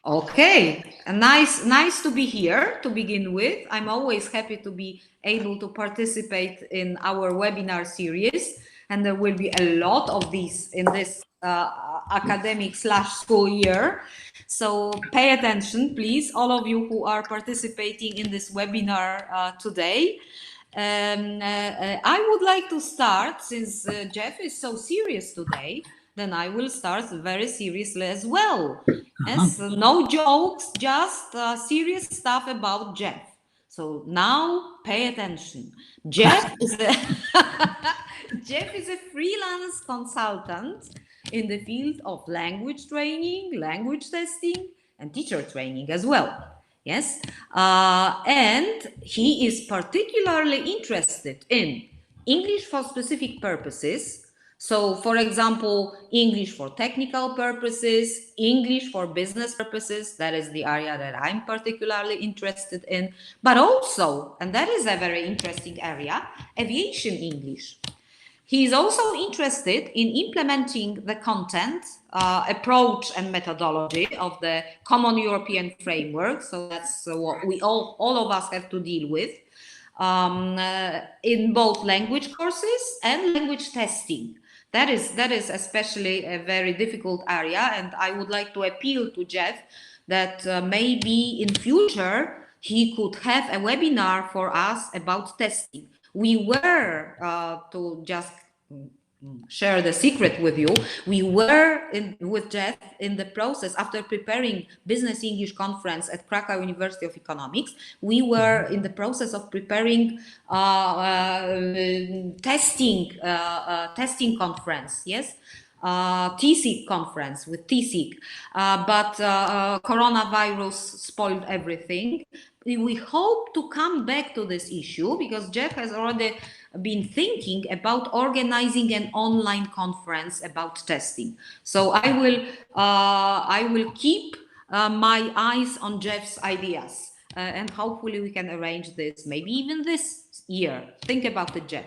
Okay, nice to be here to begin with. I'm always happy to be able to participate in our webinar series, and there will be a lot of these in this academic/school year. So pay attention, please, all of you who are participating in this webinar today. I would like to start, since Geoff is so serious today, then I will start very seriously as well. Yes, no jokes, just serious stuff about Geoff. So now pay attention. Geoff is a Geoff is a freelance consultant in the field of language training, language testing, and teacher training as well. Yes, and he is particularly interested in English for specific purposes. So, for example, English for technical purposes, English for business purposes, that is the area that I'm particularly interested in, but also, and that is a very interesting area, aviation English. He is also interested in implementing the content, approach and methodology of the Common European Framework. So that's what we all of us have to deal with in both language courses and language testing. That is especially a very difficult area, and I would like to appeal to Geoff that maybe in future he could have a webinar for us about testing. We were, to just share the secret with you, we were with Geoff in the process after preparing Business English Conference at Krakow University of Economics. We were in the process of preparing testing conference, yes, TSIC conference with TSIC, but coronavirus spoiled everything. We hope to come back to this issue because Geoff has already been thinking about organizing an online conference about testing. So I will keep my eyes on Geoff's ideas, and hopefully we can arrange this maybe even this year. Think about it, Geoff.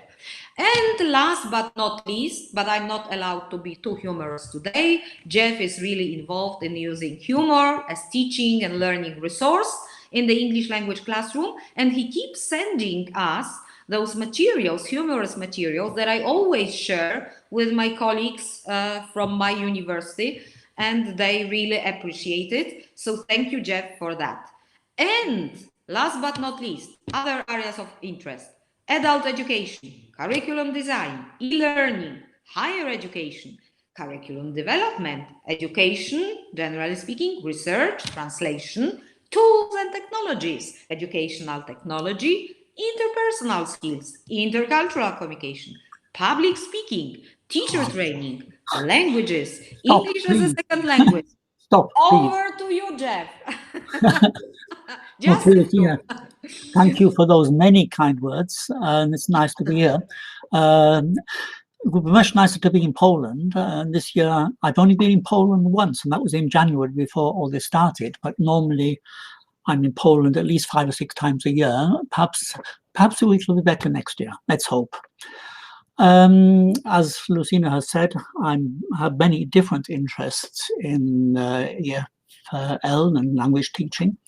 And last but not least, but I'm not allowed to be too humorous today, Geoff is really involved in using humor as teaching and learning resource in the English language classroom, and he keeps sending us those materials, humorous materials that I always share with my colleagues from my university, and they really appreciate it. So thank you, Geoff, for that. And last but not least, other areas of interest: adult education, curriculum design, e-learning, higher education, curriculum development, education, generally speaking, research, translation, tools and technologies, educational technology, interpersonal skills, intercultural communication, public speaking, teacher training, languages, English as a second language. Over to you, Geoff. Just okay, thank you for those many kind words, and it's nice to be here. It would be much nicer to be in Poland. This year, I've only been in Poland once, and that was in January before all this started. But normally, I'm in Poland at least 5 or 6 times a year. Perhaps it will be better next year. Let's hope. As Lucina has said, I have many different interests in IATEFL and language teaching.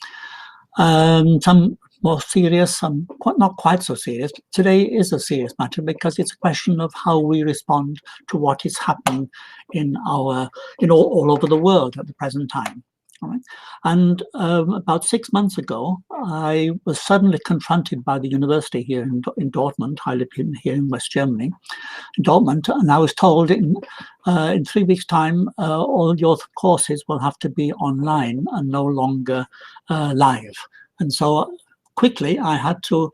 Some more serious, some not quite so serious. Today is a serious matter because it's a question of how we respond to what is happening in all over the world at the present time. All right. And about 6 months ago, I was suddenly confronted by the university here in Dortmund. I live here in West Germany, in Dortmund, and I was told in 3 weeks' time, all your courses will have to be online and no longer live. And so quickly, I had to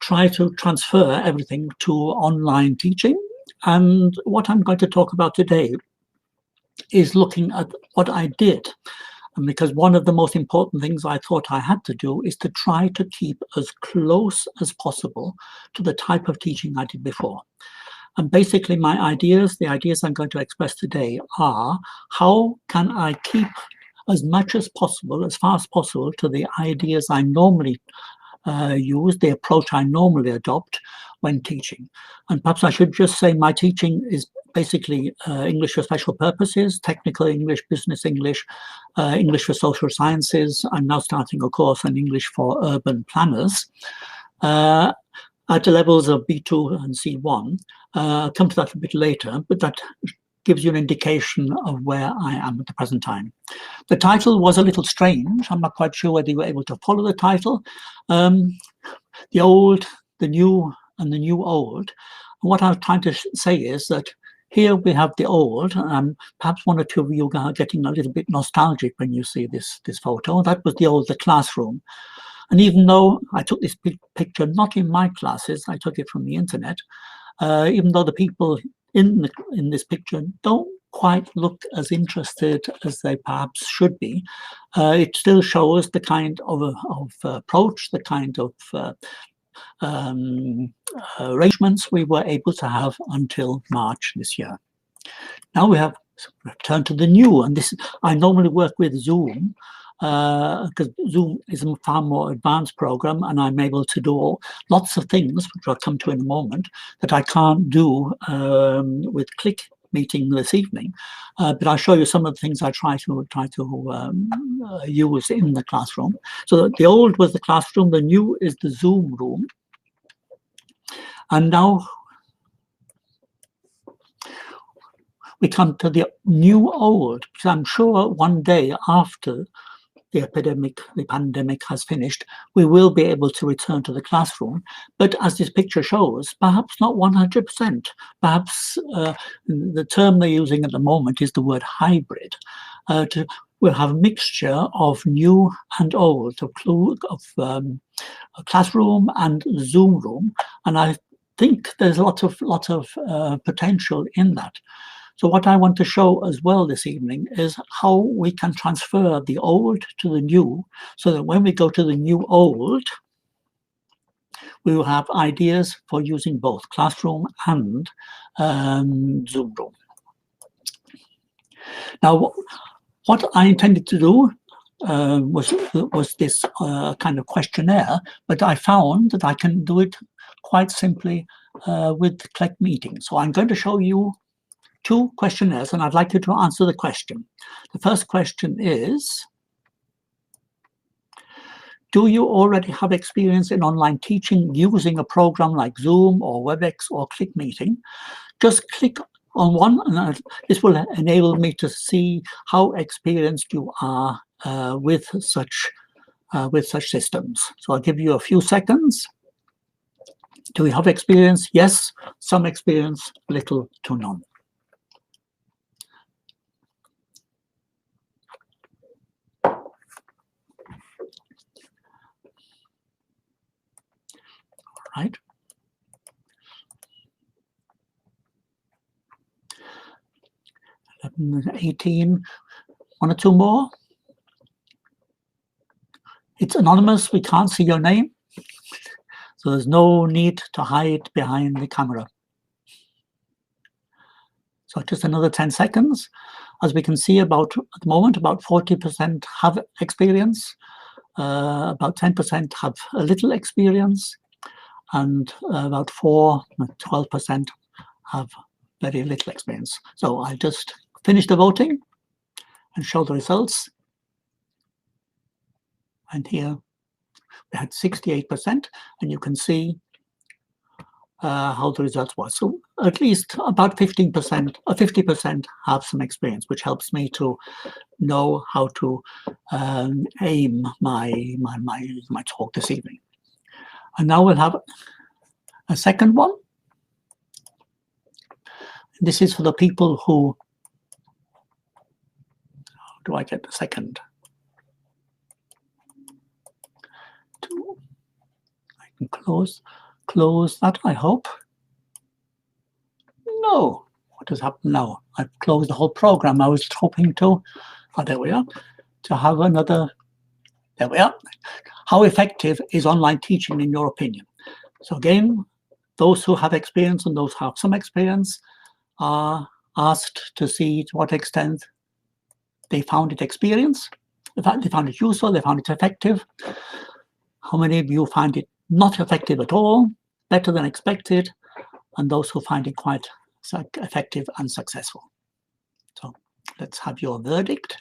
try to transfer everything to online teaching. And what I'm going to talk about today is looking at what I did. And because one of the most important things I thought I had to do is to try to keep as close as possible to the type of teaching I did before. And basically the ideas I'm going to express today are: how can I keep as much as possible, as far as possible, to the ideas I normally use, the approach I normally adopt when teaching. And perhaps I should just say my teaching is basically English for special purposes, technical English, business English, English for social sciences. I'm now starting a course on English for urban planners at the levels of B2 and C1. I'll come to that a bit later, but that gives you an indication of where I am at the present time. The title was a little strange. I'm not quite sure whether you were able to follow the title. The old, the new, and the new old. What I'm trying to say is that here we have the old, and perhaps one or two of you are getting a little bit nostalgic when you see this photo. That was the old, the classroom. And even though I took this picture not in my classes, I took it from the internet, even though the people in this picture don't quite look as interested as they perhaps should be, it still shows the kind of approach, the kind of arrangements we were able to have until March this year. Now we have returned to the new, and this I normally work with Zoom, because Zoom is a far more advanced program, and I'm able to do lots of things, which I'll come to in a moment, that I can't do with Click meeting this evening. But I'll show you some of the things I try to use in the classroom. So the old was the classroom, the new is the Zoom room. And now we come to the new old, because I'm sure one day after the pandemic has finished, we will be able to return to the classroom. But as this picture shows, perhaps not 100%. Perhaps the term they're using at the moment is the word hybrid. We'll have a mixture of new and old, of a classroom and Zoom room. And I think there's a lot of potential in that. So what I want to show as well this evening is how we can transfer the old to the new, so that when we go to the new old, we will have ideas for using both classroom and Zoom room. Now, what I intended to do was this kind of questionnaire, but I found that I can do it quite simply with Click Meeting. So I'm going to show you two questionnaires, and I'd like you to answer the question. The first question is, do you already have experience in online teaching using a program like Zoom or WebEx or Click Meeting? Just click on one, and this will enable me to see how experienced you are with such systems. So I'll give you a few seconds. Do we have experience? Yes, some experience, little to none. Right. 18, one or two more. It's anonymous, we can't see your name, so there's no need to hide behind the camera. So just another 10 seconds. As we can see, at the moment, about 40% have experience, about 10% have a little experience, and about 12% have very little experience. So I'll just finish the voting and show the results. And here we had 68%, and you can see how the results was. So at least about 15% or 50% have some experience, which helps me to know how to aim my talk this evening. And now we'll have a second one. This is for the people who, how do I get the second? I can close that, I hope. No, what has happened now? I've closed the whole program. I was hoping to, oh, there we are, to have another, there we are. How effective is online teaching in your opinion? So again, those who have experience and those who have some experience are asked to see to what extent they found it useful, they found it effective. How many of you find it not effective at all, better than expected, and those who find it quite effective and successful? So let's have your verdict.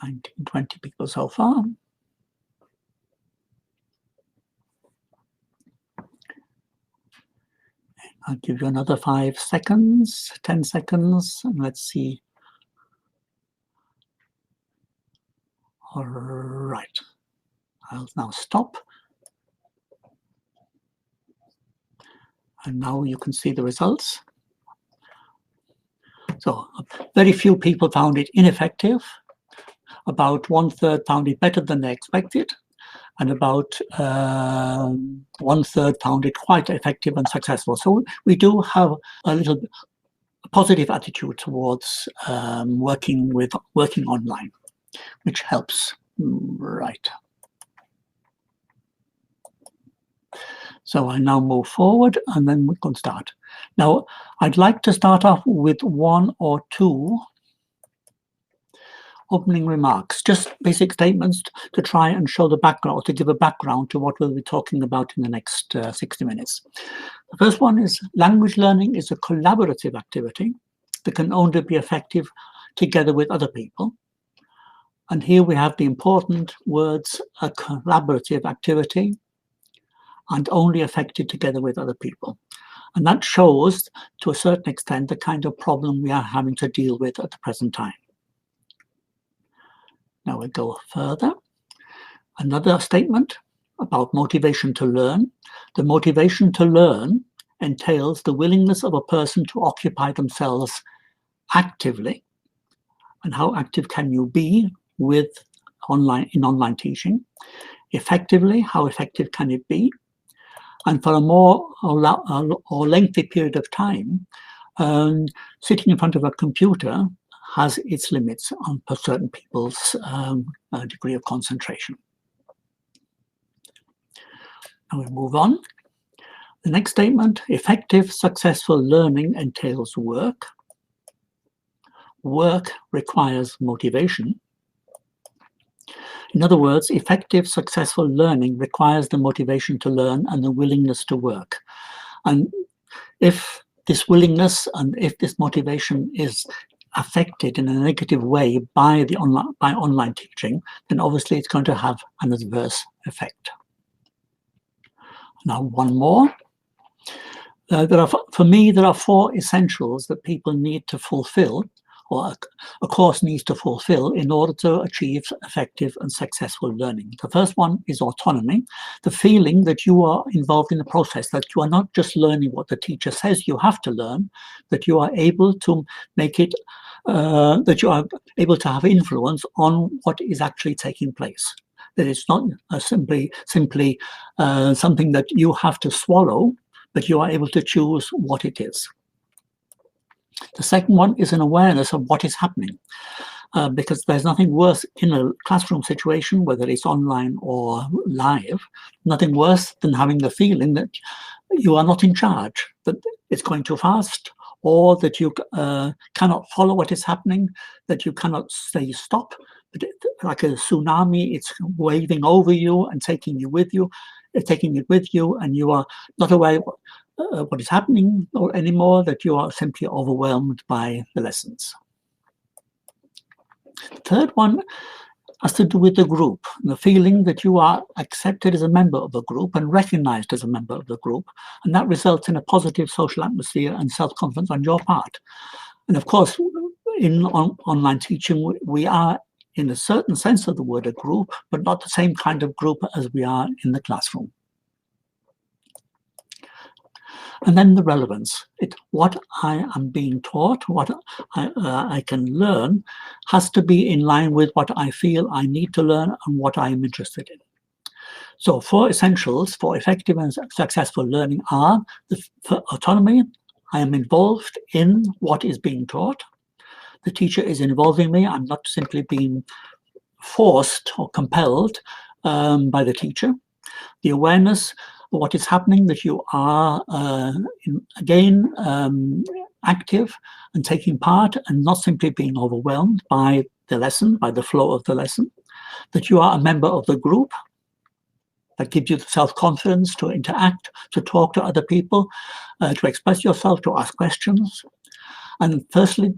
19-20 people so far. I'll give you another 5 seconds, 10 seconds, and let's see. All right, I'll now stop. And now you can see the results. So very few people found it ineffective. About 1/3 found it better than they expected. And about 1/3 found it quite effective and successful. So we do have a little positive attitude towards working online, which helps. Right. So I now move forward, and then we can start. Now, I'd like to start off with 1 or 2 opening remarks, just basic statements to try and show the background, or to give a background to what we'll be talking about in the next 60 minutes. The first one is language learning is a collaborative activity that can only be effective together with other people. And here we have the important words, a collaborative activity, and only effective together with other people. And that shows, to a certain extent, the kind of problem we are having to deal with at the present time. Now we go further. Another statement about motivation to learn. The motivation to learn entails the willingness of a person to occupy themselves actively. And how active can you be with online teaching? Effectively, how effective can it be? And for a more or lengthy period of time, sitting in front of a computer has its limits on certain people's degree of concentration. Now we move on. The next statement, effective, successful learning entails work. Work requires motivation. In other words, effective, successful learning requires the motivation to learn and the willingness to work. And if this willingness and if this motivation is affected in a negative way by online teaching, then obviously it's going to have an adverse effect. Now, one more. For me, there are 4 essentials that people need to fulfill, or a course needs to fulfill, in order to achieve effective and successful learning. The first one is autonomy, the feeling that you are involved in the process, that you are not just learning what the teacher says you have to learn, that you are able to make it, that you are able to have influence on what is actually taking place. That it's not simply something that you have to swallow, but you are able to choose what it is. The second one is an awareness of what is happening, because there's nothing worse in a classroom situation, whether it's online or live, nothing worse than having the feeling that you are not in charge, that it's going too fast, or that you cannot follow what is happening, that you cannot say stop. But like a tsunami, it's waving over you and taking it with you, and you are not aware what is happening anymore, that you are simply overwhelmed by the lessons. The third one has to do with the group, the feeling that you are accepted as a member of a group and recognized as a member of the group, and that results in a positive social atmosphere and self-confidence on your part. And of course, in online teaching, we are, in a certain sense of the word, a group, but not the same kind of group as we are in the classroom. And then the relevance. What I am being taught, what I can learn, has to be in line with what I feel I need to learn and what I am interested in. So 4 essentials for effective and successful learning are for autonomy. I am involved in what is being taught. The teacher is involving me. I'm not simply being forced or compelled by the teacher. The awareness what is happening, that you are again active and taking part and not simply being overwhelmed by the lesson, by the flow of the lesson, that you are a member of the group. That gives you the self-confidence to interact, to talk to other people, to express yourself, to ask questions. And fourthly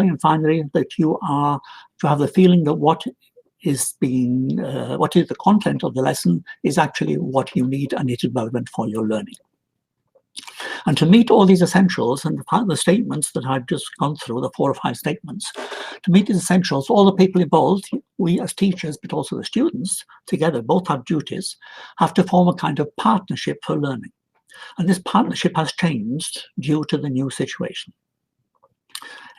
and finally, that you have the feeling that what is the content of the lesson is actually what you need and it is relevant for your learning. And to meet all these essentials, and the statements that I've just gone through, the 4 or 5 statements, to meet these essentials, all the people involved, we as teachers, but also the students, together, both have duties, have to form a kind of partnership for learning. And this partnership has changed due to the new situation.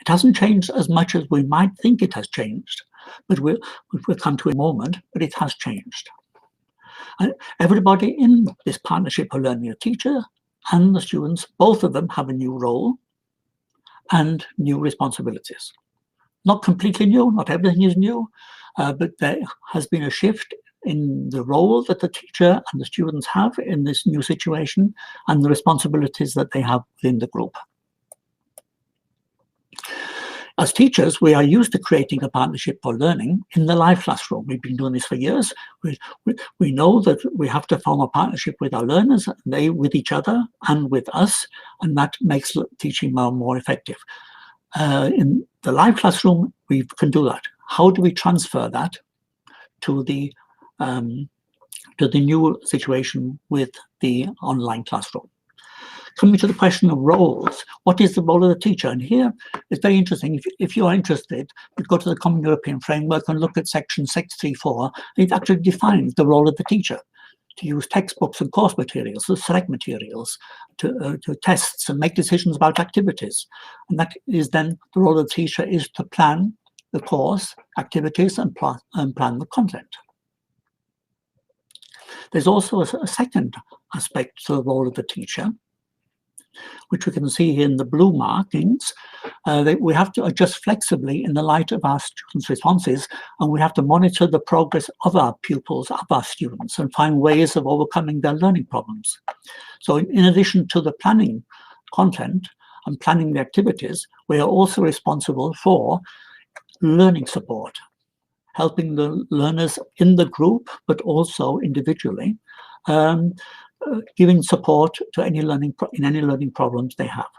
It hasn't changed as much as we might think it has changed, but we'll come to a moment, but it has changed. And everybody in this partnership for learning, a teacher and the students, both of them have a new role and new responsibilities. Not completely new, not everything is new, but there has been a shift in the role that the teacher and the students have in this new situation and the responsibilities that they have within the group. As teachers, we are used to creating a partnership for learning in the live classroom. We've been doing this for years. We know that we have to form a partnership with our learners, they with each other and with us, and that makes teaching more effective. In the live classroom, we can do that. How do we transfer that to the new situation with the online classroom? Coming to the question of roles, what is the role of the teacher? And here it's very interesting. If you are interested, you go to the Common European Framework and look at section 634. It actually defines the role of the teacher, to use textbooks and course materials, to select materials, to tests and make decisions about activities. And that is then the role of the teacher is to plan the course, activities, and plan the content. There's also a second aspect to the role of the teacher, which we can see here in the blue markings, that we have to adjust flexibly in the light of our students' responses, and we have to monitor the progress of our pupils, of our students, and find ways of overcoming their learning problems. So in addition to the planning content and planning the activities, we are also responsible for learning support, helping the learners in the group, but also individually, giving support to any learning problems they have.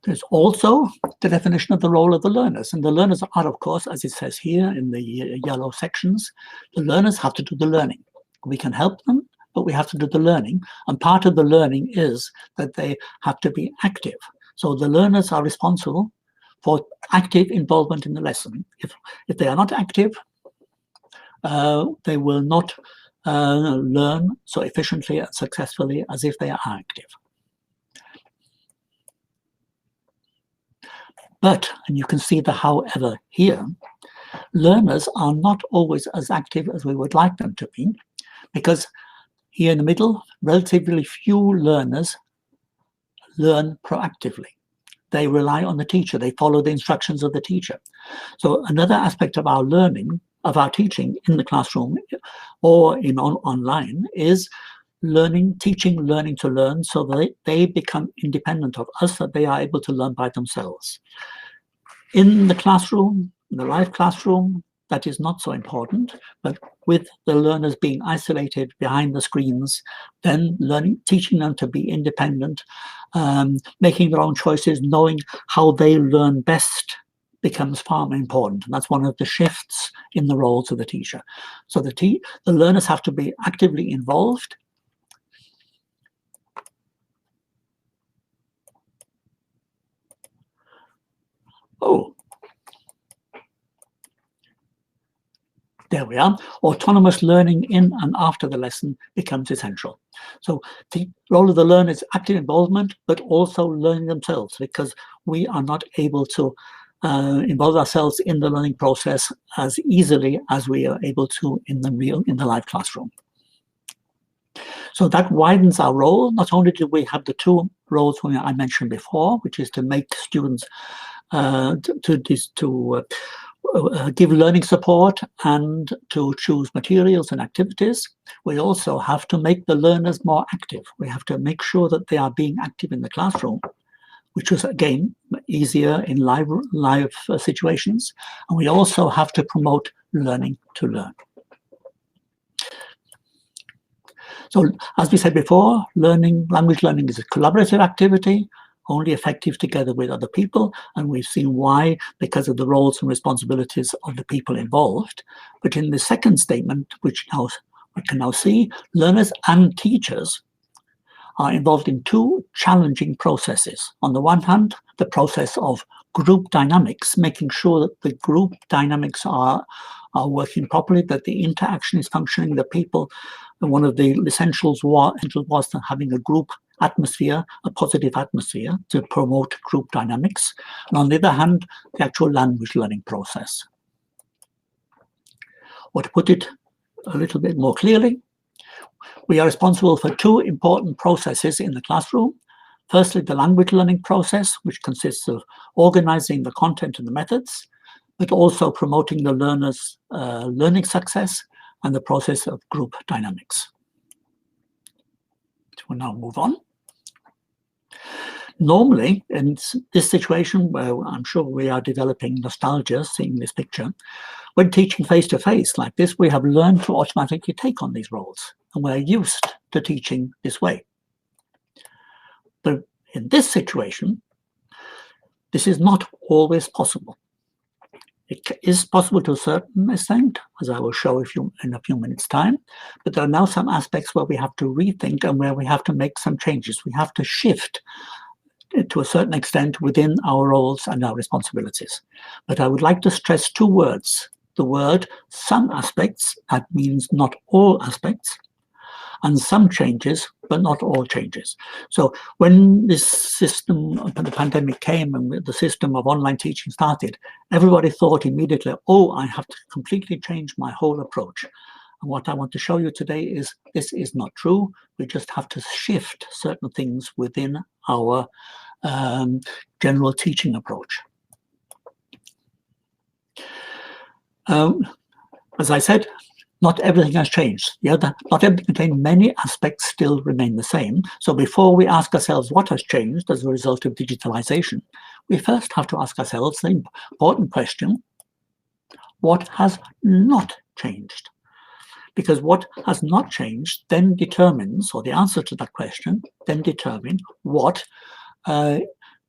There's also the definition of the role of the learners, and the learners are, of course, as it says here in the yellow sections, the learners have to do the learning. We can help them, but we have to do the learning, and part of the learning is that they have to be active. So the learners are responsible for active involvement in the lesson. If they are not active, they will not learn so efficiently and successfully as if they are active. But, and you can see the however here, learners are not always as active as we would like them to be, because here in the middle, relatively few learners learn proactively. They rely on the teacher, they follow the instructions of the teacher. So another aspect of our learning, of our teaching in the classroom or online is teaching learning to learn, so that they become independent of us, that they are able to learn by themselves. In the classroom, in the live classroom, that is not so important, but with the learners being isolated behind the screens, then teaching them to be independent, making their own choices, knowing how they learn best becomes far more important. And that's one of the shifts in the roles of the teacher. So the learners have to be actively involved. Oh, there we are. Autonomous learning in and after the lesson becomes essential. So the role of the learner is active involvement, but also learning themselves, because we are not able to involve ourselves in the learning process as easily as we are able to in the live classroom. So that widens our role. Not only do we have the two roles I mentioned before, which is to make students give learning support and to choose materials and activities. We also have to make the learners more active. We have to make sure that they are being active in the classroom, which was, again, easier in live situations. And we also have to promote learning to learn. So, as we said before, language learning is a collaborative activity, only effective together with other people, and we've seen why, because of the roles and responsibilities of the people involved. But in the second statement, which we can now see, learners and teachers are involved in two challenging processes. On the one hand, the process of group dynamics, making sure that the group dynamics are working properly, that the interaction is functioning, the people, and one of the essentials was having a group atmosphere, a positive atmosphere to promote group dynamics. And on the other hand, the actual language learning process. Or to put it a little bit more clearly, we are responsible for two important processes in the classroom. Firstly, the language learning process, which consists of organizing the content and the methods, but also promoting the learner's learning success and the process of group dynamics. We'll now move on. Normally, in this situation where I'm sure we are developing nostalgia seeing this picture, when teaching face-to-face like this, we have learned to automatically take on these roles, and we're used to teaching this way. But in this situation, this is not always possible. It is possible to a certain extent, as I will show in a few minutes' time, but there are now some aspects where we have to rethink and where we have to make some changes. We have to shift to a certain extent within our roles and our responsibilities. But I would like to stress two words. The word some aspects, that means not all aspects, and some changes, but not all changes. So when this system, the pandemic came and the system of online teaching started, everybody thought immediately, oh, I have to completely change my whole approach. And what I want to show you today is this is not true. We just have to shift certain things within our general teaching approach. As I said, not everything has changed. Not everything contains, many aspects still remain the same. So before we ask ourselves what has changed as a result of digitalization, we first have to ask ourselves the important question, what has not changed? Because what has not changed then determines, or the answer to that question, then determine what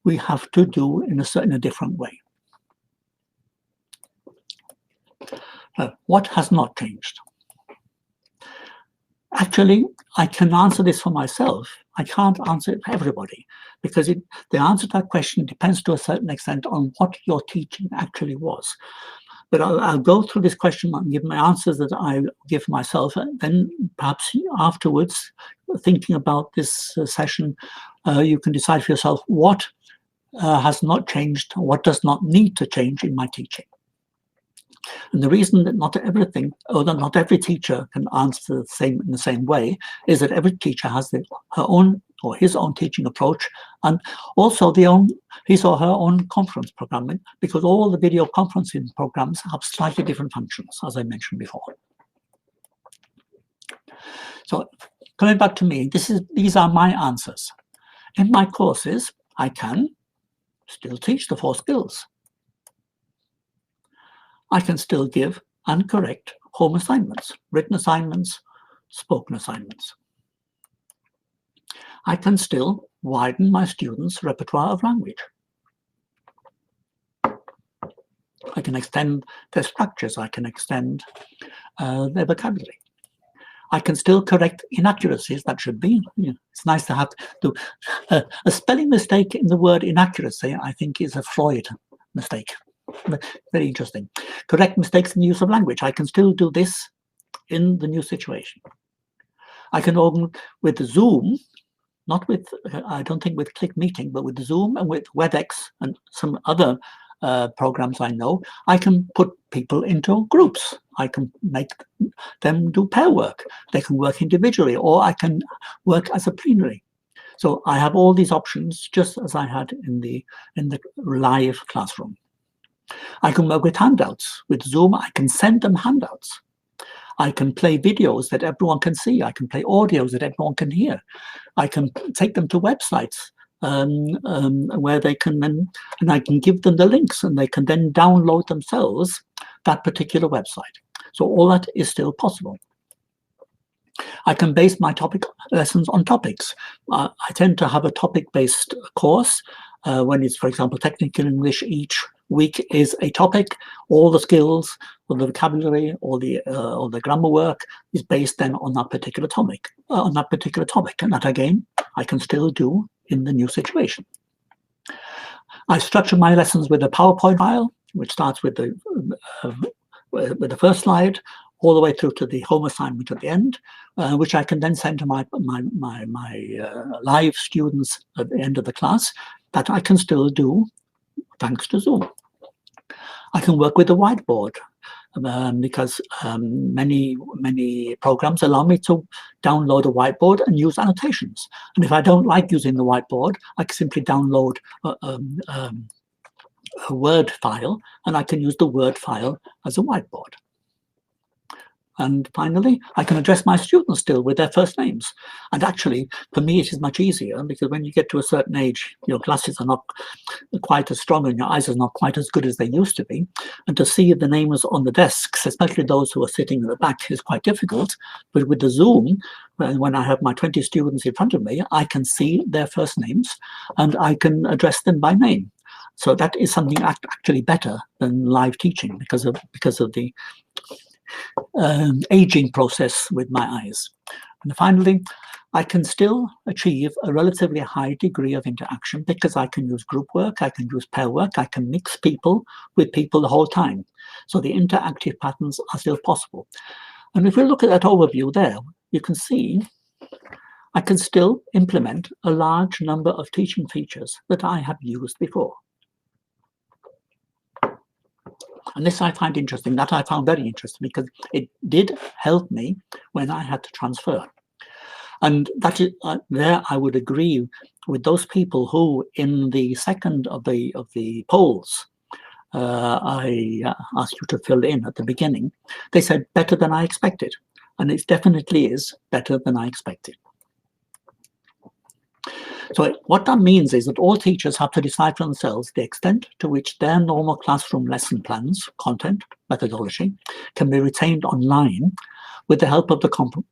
we have to do in a different way. What has not changed? Actually, I can answer this for myself. I can't answer it for everybody, because the answer to that question depends to a certain extent on what your teaching actually was. But I'll go through this question and give my answers that I give myself, and then perhaps afterwards, thinking about this session, you can decide for yourself what has not changed, what does not need to change in my teaching. And the reason that not everything, or that not every teacher can answer in the same way, is that every teacher has her own or his own teaching approach, and also his or her own conference programming, because all the video conferencing programs have slightly different functions, as I mentioned before. So coming back to me, these are my answers. In my courses, I can still teach the 4 skills. I can still give and correct home assignments, written assignments, spoken assignments. I can still widen my students' repertoire of language. I can extend their structures. I can extend their vocabulary. I can still correct inaccuracies. That should be, it's nice to have to. A spelling mistake in the word inaccuracy, I think, is a Freud mistake. Very interesting. Correct mistakes in the use of language. I can still do this in the new situation. I can open with Zoom, not with, I don't think with Click Meeting, but with Zoom and with WebEx and some other programs I know, I can put people into groups. I can make them do pair work. They can work individually, or I can work as a plenary. So I have all these options just as I had in the live classroom. I can work with handouts. With Zoom, I can send them handouts. I can play videos that everyone can see. I can play audios that everyone can hear. I can take them to websites where they can then, and I can give them the links and they can then download themselves that particular website. So all that is still possible. I can base my topic lessons on topics. I tend to have a topic-based course. When it's, for example, technical English, each week is a topic. All the skills, or the vocabulary, or the grammar work is based then on that particular topic. And that again, I can still do in the new situation. I structure my lessons with a PowerPoint file, which starts with the first slide, all the way through to the home assignment at the end, which I can then send to my live students at the end of the class, that I can still do thanks to Zoom. I can work with the whiteboard because many programs allow me to download a whiteboard and use annotations. And if I don't like using the whiteboard, I can simply download a Word file, and I can use the Word file as a whiteboard. And finally, I can address my students still with their first names. And actually, for me, it is much easier because when you get to a certain age, your glasses are not quite as strong and your eyes are not quite as good as they used to be. And to see the names on the desks, especially those who are sitting in the back, is quite difficult. But with the Zoom, when I have my 20 students in front of me, I can see their first names and I can address them by name. So that is something actually better than live teaching because of the aging process with my eyes. And finally, I can still achieve a relatively high degree of interaction because I can use group work, I can use pair work, I can mix people with people the whole time. So the interactive patterns are still possible. And if we look at that overview there, you can see I can still implement a large number of teaching features that I have used before. And this I find interesting, that I found very interesting because it did help me when I had to transfer. And that is, there I would agree with those people who in the second of the polls I asked you to fill in at the beginning, they said better than I expected. And it definitely is better than I expected. So what that means is that all teachers have to decide for themselves the extent to which their normal classroom lesson plans, content, methodology, can be retained online with the help of the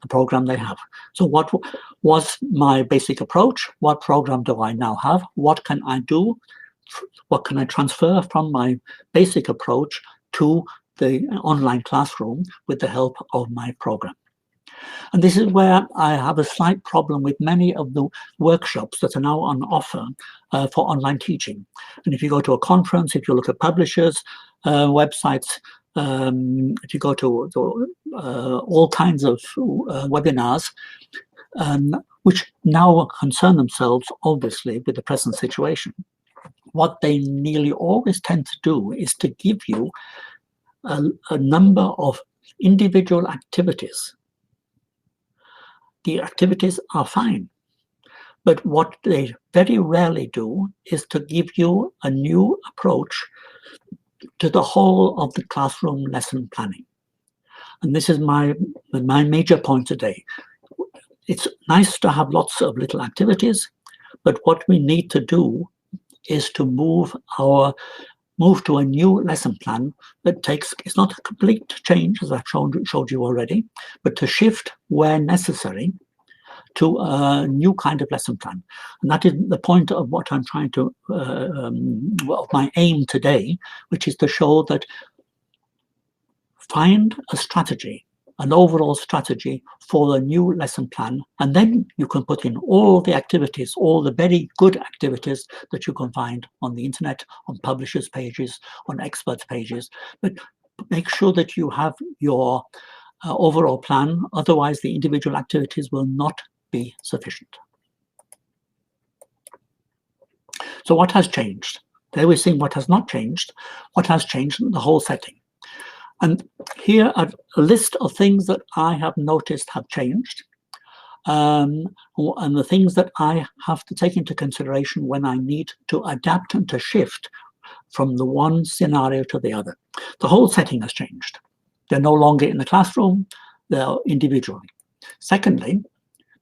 program they have. So what was my basic approach? What program do I now have? What can I do? What can I transfer from my basic approach to the online classroom with the help of my program? And this is where I have a slight problem with many of the workshops that are now on offer for online teaching. And if you go to a conference, if you look at publishers' websites, if you go to all kinds of webinars, which now concern themselves, obviously, with the present situation, what they nearly always tend to do is to give you a number of individual activities. The activities are fine, but what they very rarely do is to give you a new approach to the whole of the classroom lesson planning. And this is my major point today. It's nice to have lots of little activities, but what we need to do is to move to a new lesson plan that it's not a complete change, as I've showed you already, but to shift where necessary to a new kind of lesson plan. And that is the point of what I'm trying to, my aim today, which is to show that find a strategy, an overall strategy for the new lesson plan, and then you can put in all the activities, all the very good activities that you can find on the internet, on publishers' pages, on experts' pages, but make sure that you have your overall plan, otherwise the individual activities will not be sufficient. So what has changed? There we're seeing what has not changed. What has changed? The whole setting. And here are a list of things that I have noticed have changed, and the things that I have to take into consideration when I need to adapt and to shift from the one scenario to the other. The whole setting has changed. They're no longer in the classroom, they're individually. Secondly,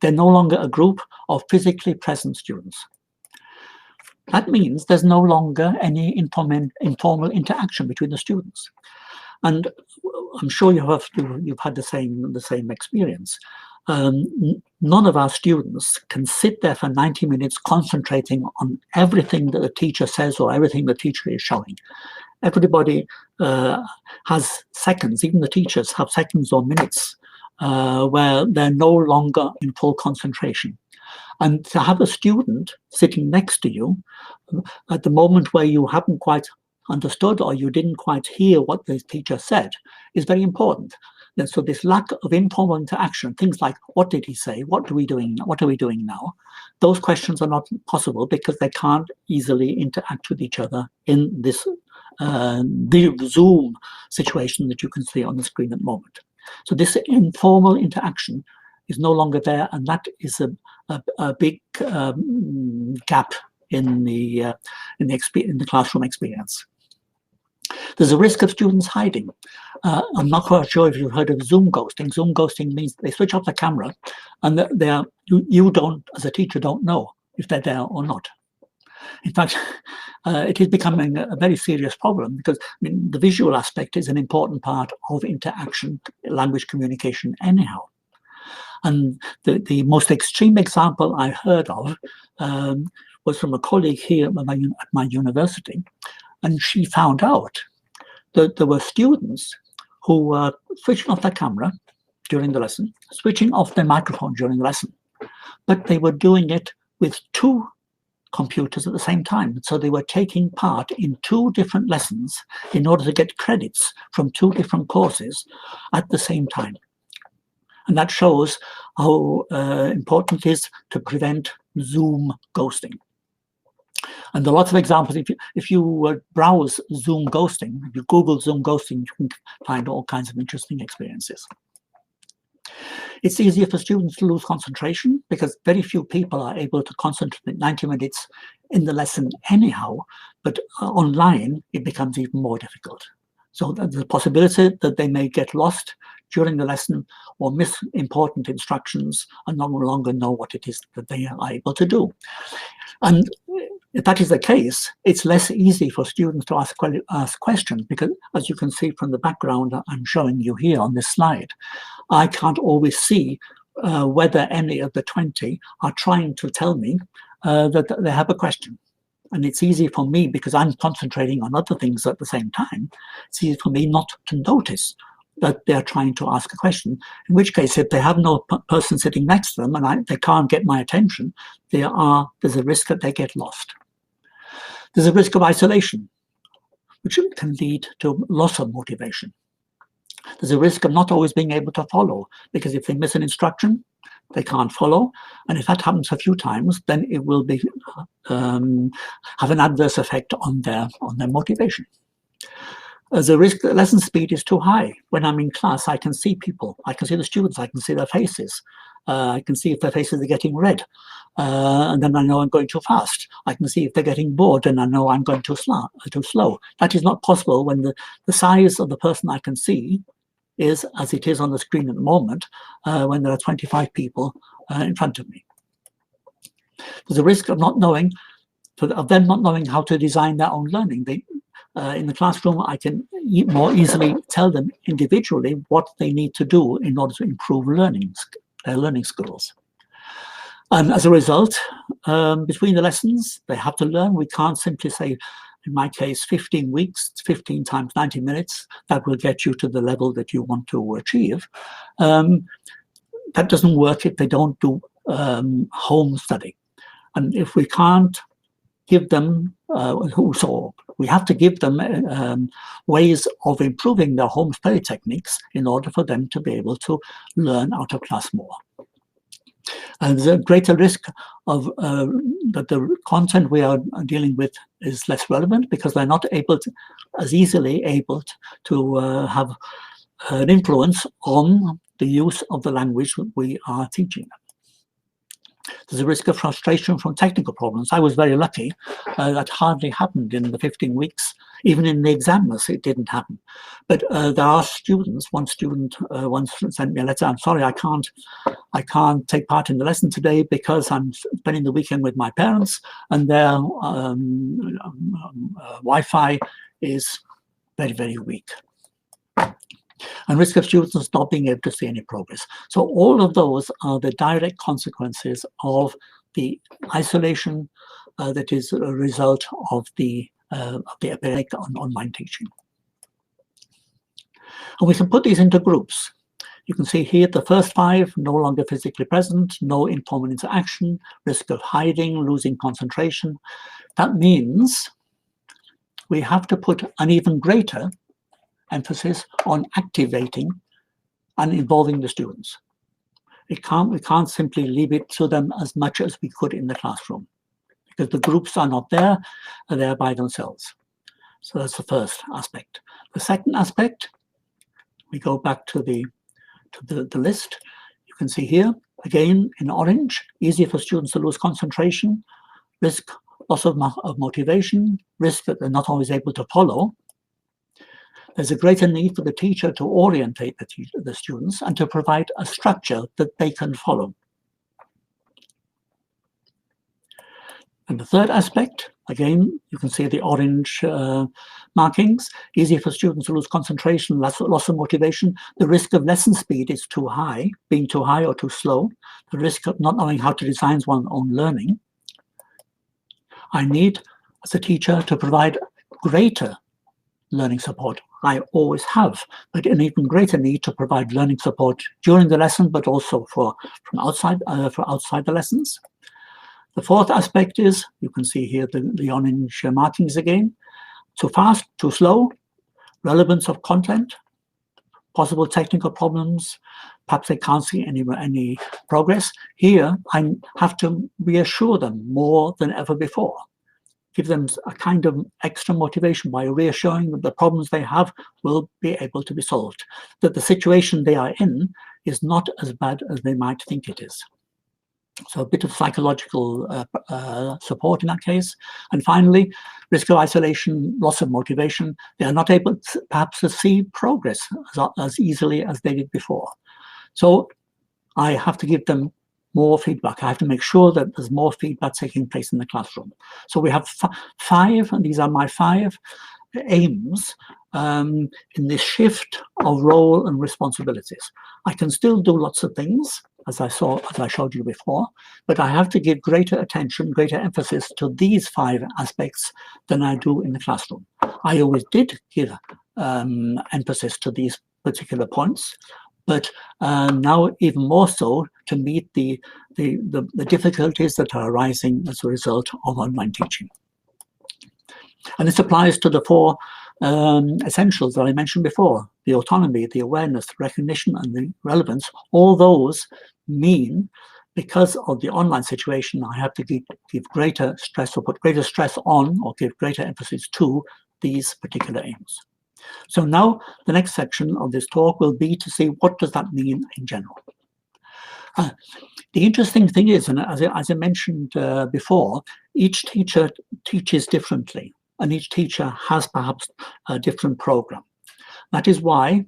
they're no longer a group of physically present students. That means there's no longer any informal interaction between the students. And I'm sure you've had the same experience. None of our students can sit there for 90 minutes concentrating on everything that the teacher says or everything the teacher is showing. Everybody has seconds, even the teachers have seconds or minutes where they're no longer in full concentration. And to have a student sitting next to you at the moment where you haven't quite understood or you didn't quite hear what the teacher said is very important. And so this lack of informal interaction, things like, what did he say? What are we doing now? Those questions are not possible because they can't easily interact with each other in this the Zoom situation that you can see on the screen at the moment. So this informal interaction is no longer there, and that is a big gap in the classroom experience. There's a risk of students hiding. I'm not quite sure if you've heard of Zoom ghosting. Zoom ghosting means they switch off the camera, and you don't, as a teacher, don't know if they're there or not. In fact, it is becoming a very serious problem because the visual aspect is an important part of interaction, language communication anyhow. And the most extreme example I heard of was from a colleague here at my university, and she found out that there were students who were switching off their camera during the lesson, switching off their microphone during the lesson, but they were doing it with two computers at the same time. So they were taking part in two different lessons in order to get credits from two different courses at the same time. And that shows how important it is to prevent Zoom ghosting. And there are lots of examples. If you browse Zoom ghosting, if you Google Zoom ghosting, you can find all kinds of interesting experiences. It's easier for students to lose concentration because very few people are able to concentrate 90 minutes in the lesson anyhow, but online it becomes even more difficult. So the possibility that they may get lost during the lesson or miss important instructions and no longer know what it is that they are able to do. And if that is the case, it's less easy for students to ask questions because, as you can see from the background I'm showing you here on this slide, I can't always see whether any of the 20 are trying to tell me that they have a question. And it's easy for me, because I'm concentrating on other things at the same time, it's easy for me not to notice that they're trying to ask a question, in which case if they have no person sitting next to them and they can't get my attention, there's a risk that they get lost. There's a risk of isolation, which can lead to loss of motivation. There's a risk of not always being able to follow, because if they miss an instruction, they can't follow. And if that happens a few times, then it will be have an adverse effect on their motivation. There's a risk that lesson speed is too high. When I'm in class, I can see people, I can see the students, I can see their faces. I can see if their faces are getting red, and then I know I'm going too fast. I can see if they're getting bored, and I know I'm going too slow. That is not possible when the size of the person I can see is as it is on the screen at the moment, when there are 25 people in front of me. There's a risk of them not knowing how to design their own learning. In the classroom, I can more easily tell them individually what they need to do in order to improve their learning skills. And as a result, between the lessons, they have to learn. We can't simply say, in my case, 15 weeks, 15 times 90 minutes, that will get you to the level that you want to achieve. That doesn't work if they don't do home study. And if we can't give them, so we have to give them ways of improving their home study techniques in order for them to be able to learn out of class more. And there's a greater risk of that the content we are dealing with is less relevant because they're not as easily able to have an influence on the use of the language that we are teaching them. There's a risk of frustration from technical problems. I was very lucky. That hardly happened in the 15 weeks. Even in the exams, it didn't happen. But there are students. One student once sent me a letter. I'm sorry, I can't take part in the lesson today because I'm spending the weekend with my parents, and their Wi-Fi is very, very weak. And risk of students not being able to see any progress. So all of those are the direct consequences of the isolation that is a result of the epidemic on online teaching. And we can put these into groups. You can see here the first 5, no longer physically present, no informal interaction, risk of hiding, losing concentration. That means we have to put an even greater emphasis on activating and involving the students. We can't simply leave it to them as much as we could in the classroom, because the groups are not there, they're there by themselves. So that's the first aspect. The second aspect, we go back to the list. You can see here, again, in orange, easy for students to lose concentration, risk loss of motivation, risk that they're not always able to follow. There's a greater need for the teacher to orientate the students and to provide a structure that they can follow. And the third aspect, again, you can see the orange markings, easy for students to lose concentration, loss of motivation. The risk of lesson speed is too high, being too high or too slow. The risk of not knowing how to design one's own learning. I need, as a teacher, to provide greater learning support. I always have, but an even greater need to provide learning support during the lesson, but also from outside the lessons. The fourth aspect is, you can see here the orange markings again, too fast, too slow, relevance of content, possible technical problems, perhaps they can't see any progress. Here, I have to reassure them more than ever before. Give them a kind of extra motivation by reassuring that the problems they have will be able to be solved, that the situation they are in is not as bad as they might think it is. So a bit of psychological support in that case. And finally, risk of isolation, loss of motivation. They are not able to, perhaps to see progress as easily as they did before. So I have to give them more feedback. I have to make sure that there's more feedback taking place in the classroom. So we have 5, and these are my 5 aims in this shift of role and responsibilities. I can still do lots of things, as I showed you before, but I have to give greater attention, greater emphasis to these 5 aspects than I do in the classroom. I always did give emphasis to these particular points, but now even more so to meet the difficulties that are arising as a result of online teaching. And this applies to the 4 essentials that I mentioned before: the autonomy, the awareness, the recognition, and the relevance. All those mean, because of the online situation, I have to give greater stress, or put greater stress on, or give greater emphasis to these particular aims. So now the next section of this talk will be to see what does that mean in general. The interesting thing is, and as I mentioned before, each teacher teaches differently, and each teacher has perhaps a different program. That is why,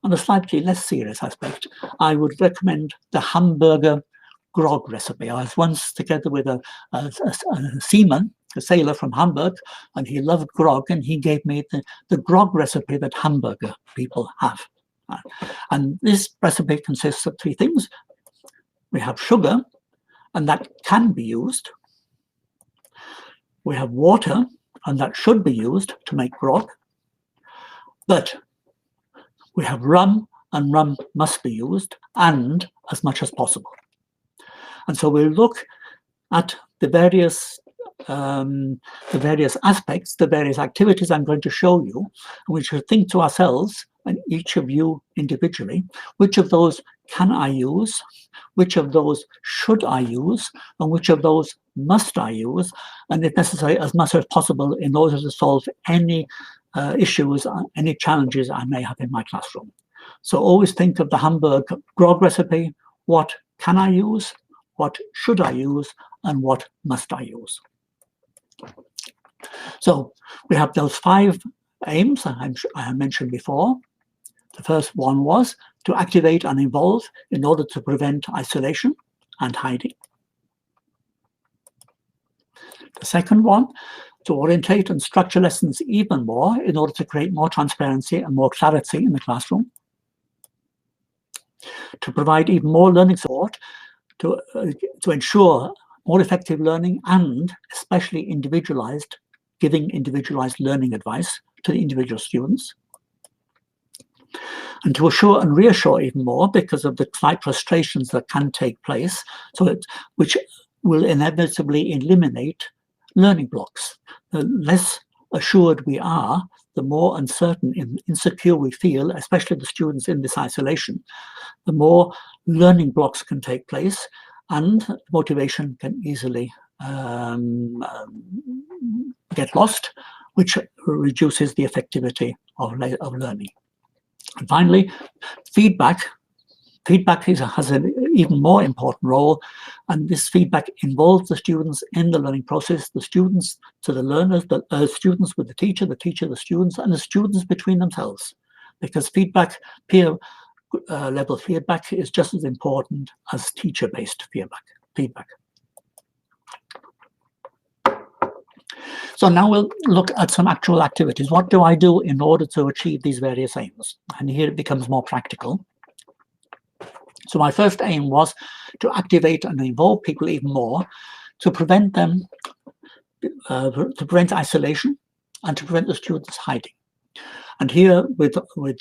on a slightly less serious aspect, I would recommend the hamburger grog recipe. I was once together with a seaman, a sailor from Hamburg, and he loved grog, and he gave me the grog recipe that hamburger people have. And this recipe consists of 3 things. We have sugar, and that can be used. We have water, and that should be used to make grog. But we have rum, and rum must be used, and as much as possible. And so we'll look at the various aspects, the various activities I'm going to show you, and we should think to ourselves, and each of you individually, which of those can I use, which of those should I use, and which of those must I use, and if necessary, as much as possible in order to solve any issues, any challenges I may have in my classroom. So always think of the Hamburg grog recipe. What can I use? what should I use, and what must I use. So we have those 5 aims I mentioned before. The first one was to activate and involve in order to prevent isolation and hiding. The second one, to orientate and structure lessons even more in order to create more transparency and more clarity in the classroom. To provide even more learning support to ensure more effective learning and especially giving individualized learning advice to the individual students. And to assure and reassure even more because of the slight frustrations that can take place, which will inevitably eliminate learning blocks. The less assured we are, the more uncertain and insecure we feel, especially the students in this isolation, the more learning blocks can take place and motivation can easily get lost, which reduces the effectivity of learning. And finally, feedback. Feedback has an even more important role, and this feedback involves the students in the learning process, the students to the learners, the students with the teacher, the students, and the students between themselves. Because feedback, peer level feedback, is just as important as teacher-based feedback. So now we'll look at some actual activities. What do I do in order to achieve these various aims? And here it becomes more practical. So my first aim was to activate and involve people even more to prevent them, to prevent isolation and to prevent the students hiding. And here with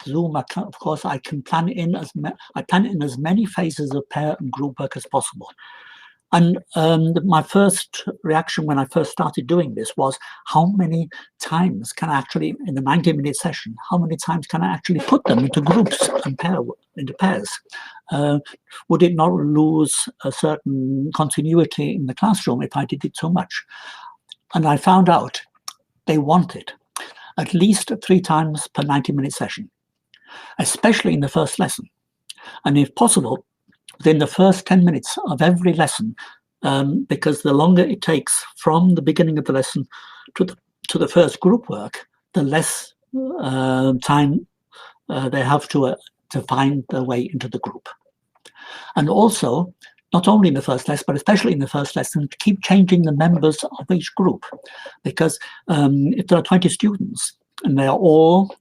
Zoom, of course, I can plan in as many phases of pair and group work as possible. And my first reaction when I first started doing this was, how many times can I actually, in the 90-minute session, how many times can I actually put them into groups and into pairs? Would it not lose a certain continuity in the classroom if I did it so much? And I found out they want it at least 3 times per 90-minute session, especially in the first lesson. And if possible, within the first 10 minutes of every lesson, because the longer it takes from the beginning of the lesson to the first group work, the less time they have to find their way into the group. And also, not only in the first lesson, but especially in the first lesson, to keep changing the members of each group. Because if there are 20 students and they are all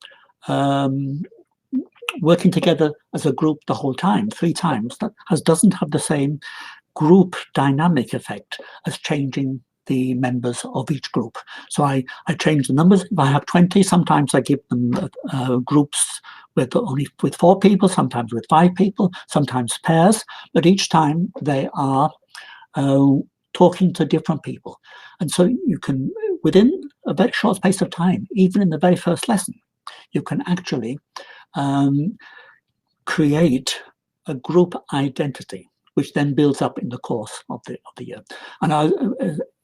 working together as a group the whole time, 3 times, that doesn't have the same group dynamic effect as changing the members of each group. So I change the numbers. If I have 20, sometimes I give them groups with 4 people, sometimes with 5 people, sometimes pairs, but each time they are talking to different people. And so you can, within a very short space of time, even in the very first lesson, you can actually create a group identity, which then builds up in the course of the year. And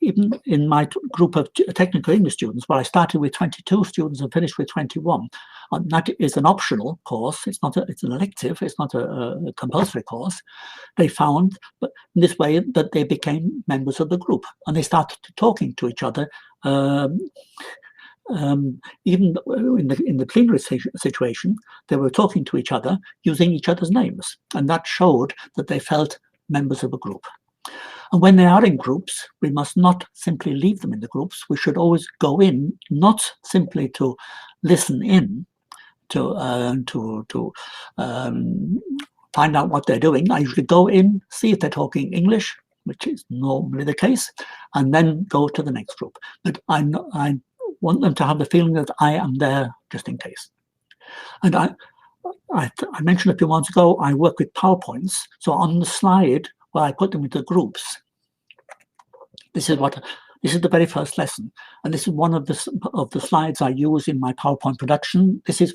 even in my group of technical English students, where I started with 22 students and finished with 21, and that is an optional course. It's an elective. It's not a compulsory course. They found, but in this way, that they became members of the group, and they started talking to each other. Even in the plenary situation, they were talking to each other using each other's names, and that showed that they felt members of a group. And when they are in groups, we must not simply leave them in the groups. We should always go in, not simply to listen in, to find out what they're doing. I usually go in, see if they're talking English, which is normally the case, and then go to the next group. But I want them to have the feeling that I am there just in case. And I mentioned a few months ago, I work with PowerPoints. So on the slide where I put them into groups, this is the very first lesson, and this is one of the slides I use in my PowerPoint production. This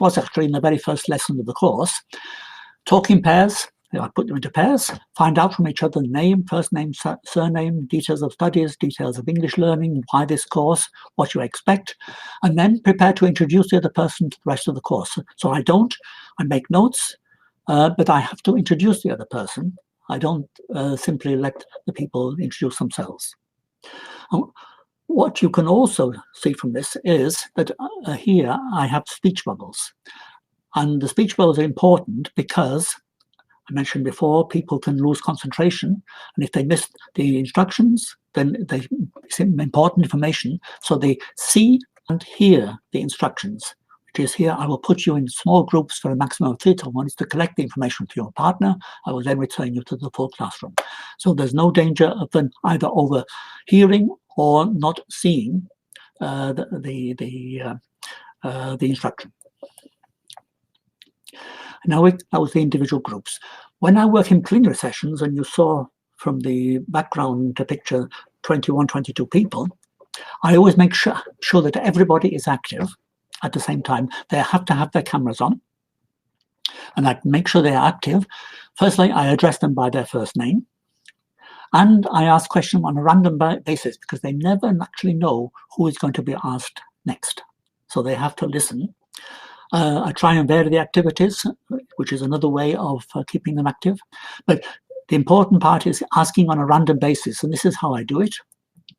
was actually in the very first lesson of the course. Talk in pairs. I put them into pairs, find out from each other name, first name, surname, details of studies, details of English learning, why this course, what you expect, and then prepare to introduce the other person to the rest of the course. So I make notes, but I have to introduce the other person. I don't simply let the people introduce themselves. What you can also see from this is that here I have speech bubbles. And the speech bubbles are important because, I mentioned before, people can lose concentration. And if they miss the instructions, then it's important information. So they see and hear the instructions, which is here, I will put you in small groups for a maximum of 3 to 1 to collect the information for your partner. I will then return you to the full classroom. So there's no danger of them either overhearing or not seeing the instruction. Now that was the individual groups. When I work in plenary sessions, and you saw from the background to picture 21, 22 people, I always make sure that everybody is active at the same time. They have to have their cameras on, and I make sure they are active. Firstly, I address them by their first name, and I ask questions on a random basis because they never actually know who is going to be asked next. So they have to listen. I try and vary the activities, which is another way of keeping them active. But the important part is asking on a random basis, and this is how I do it.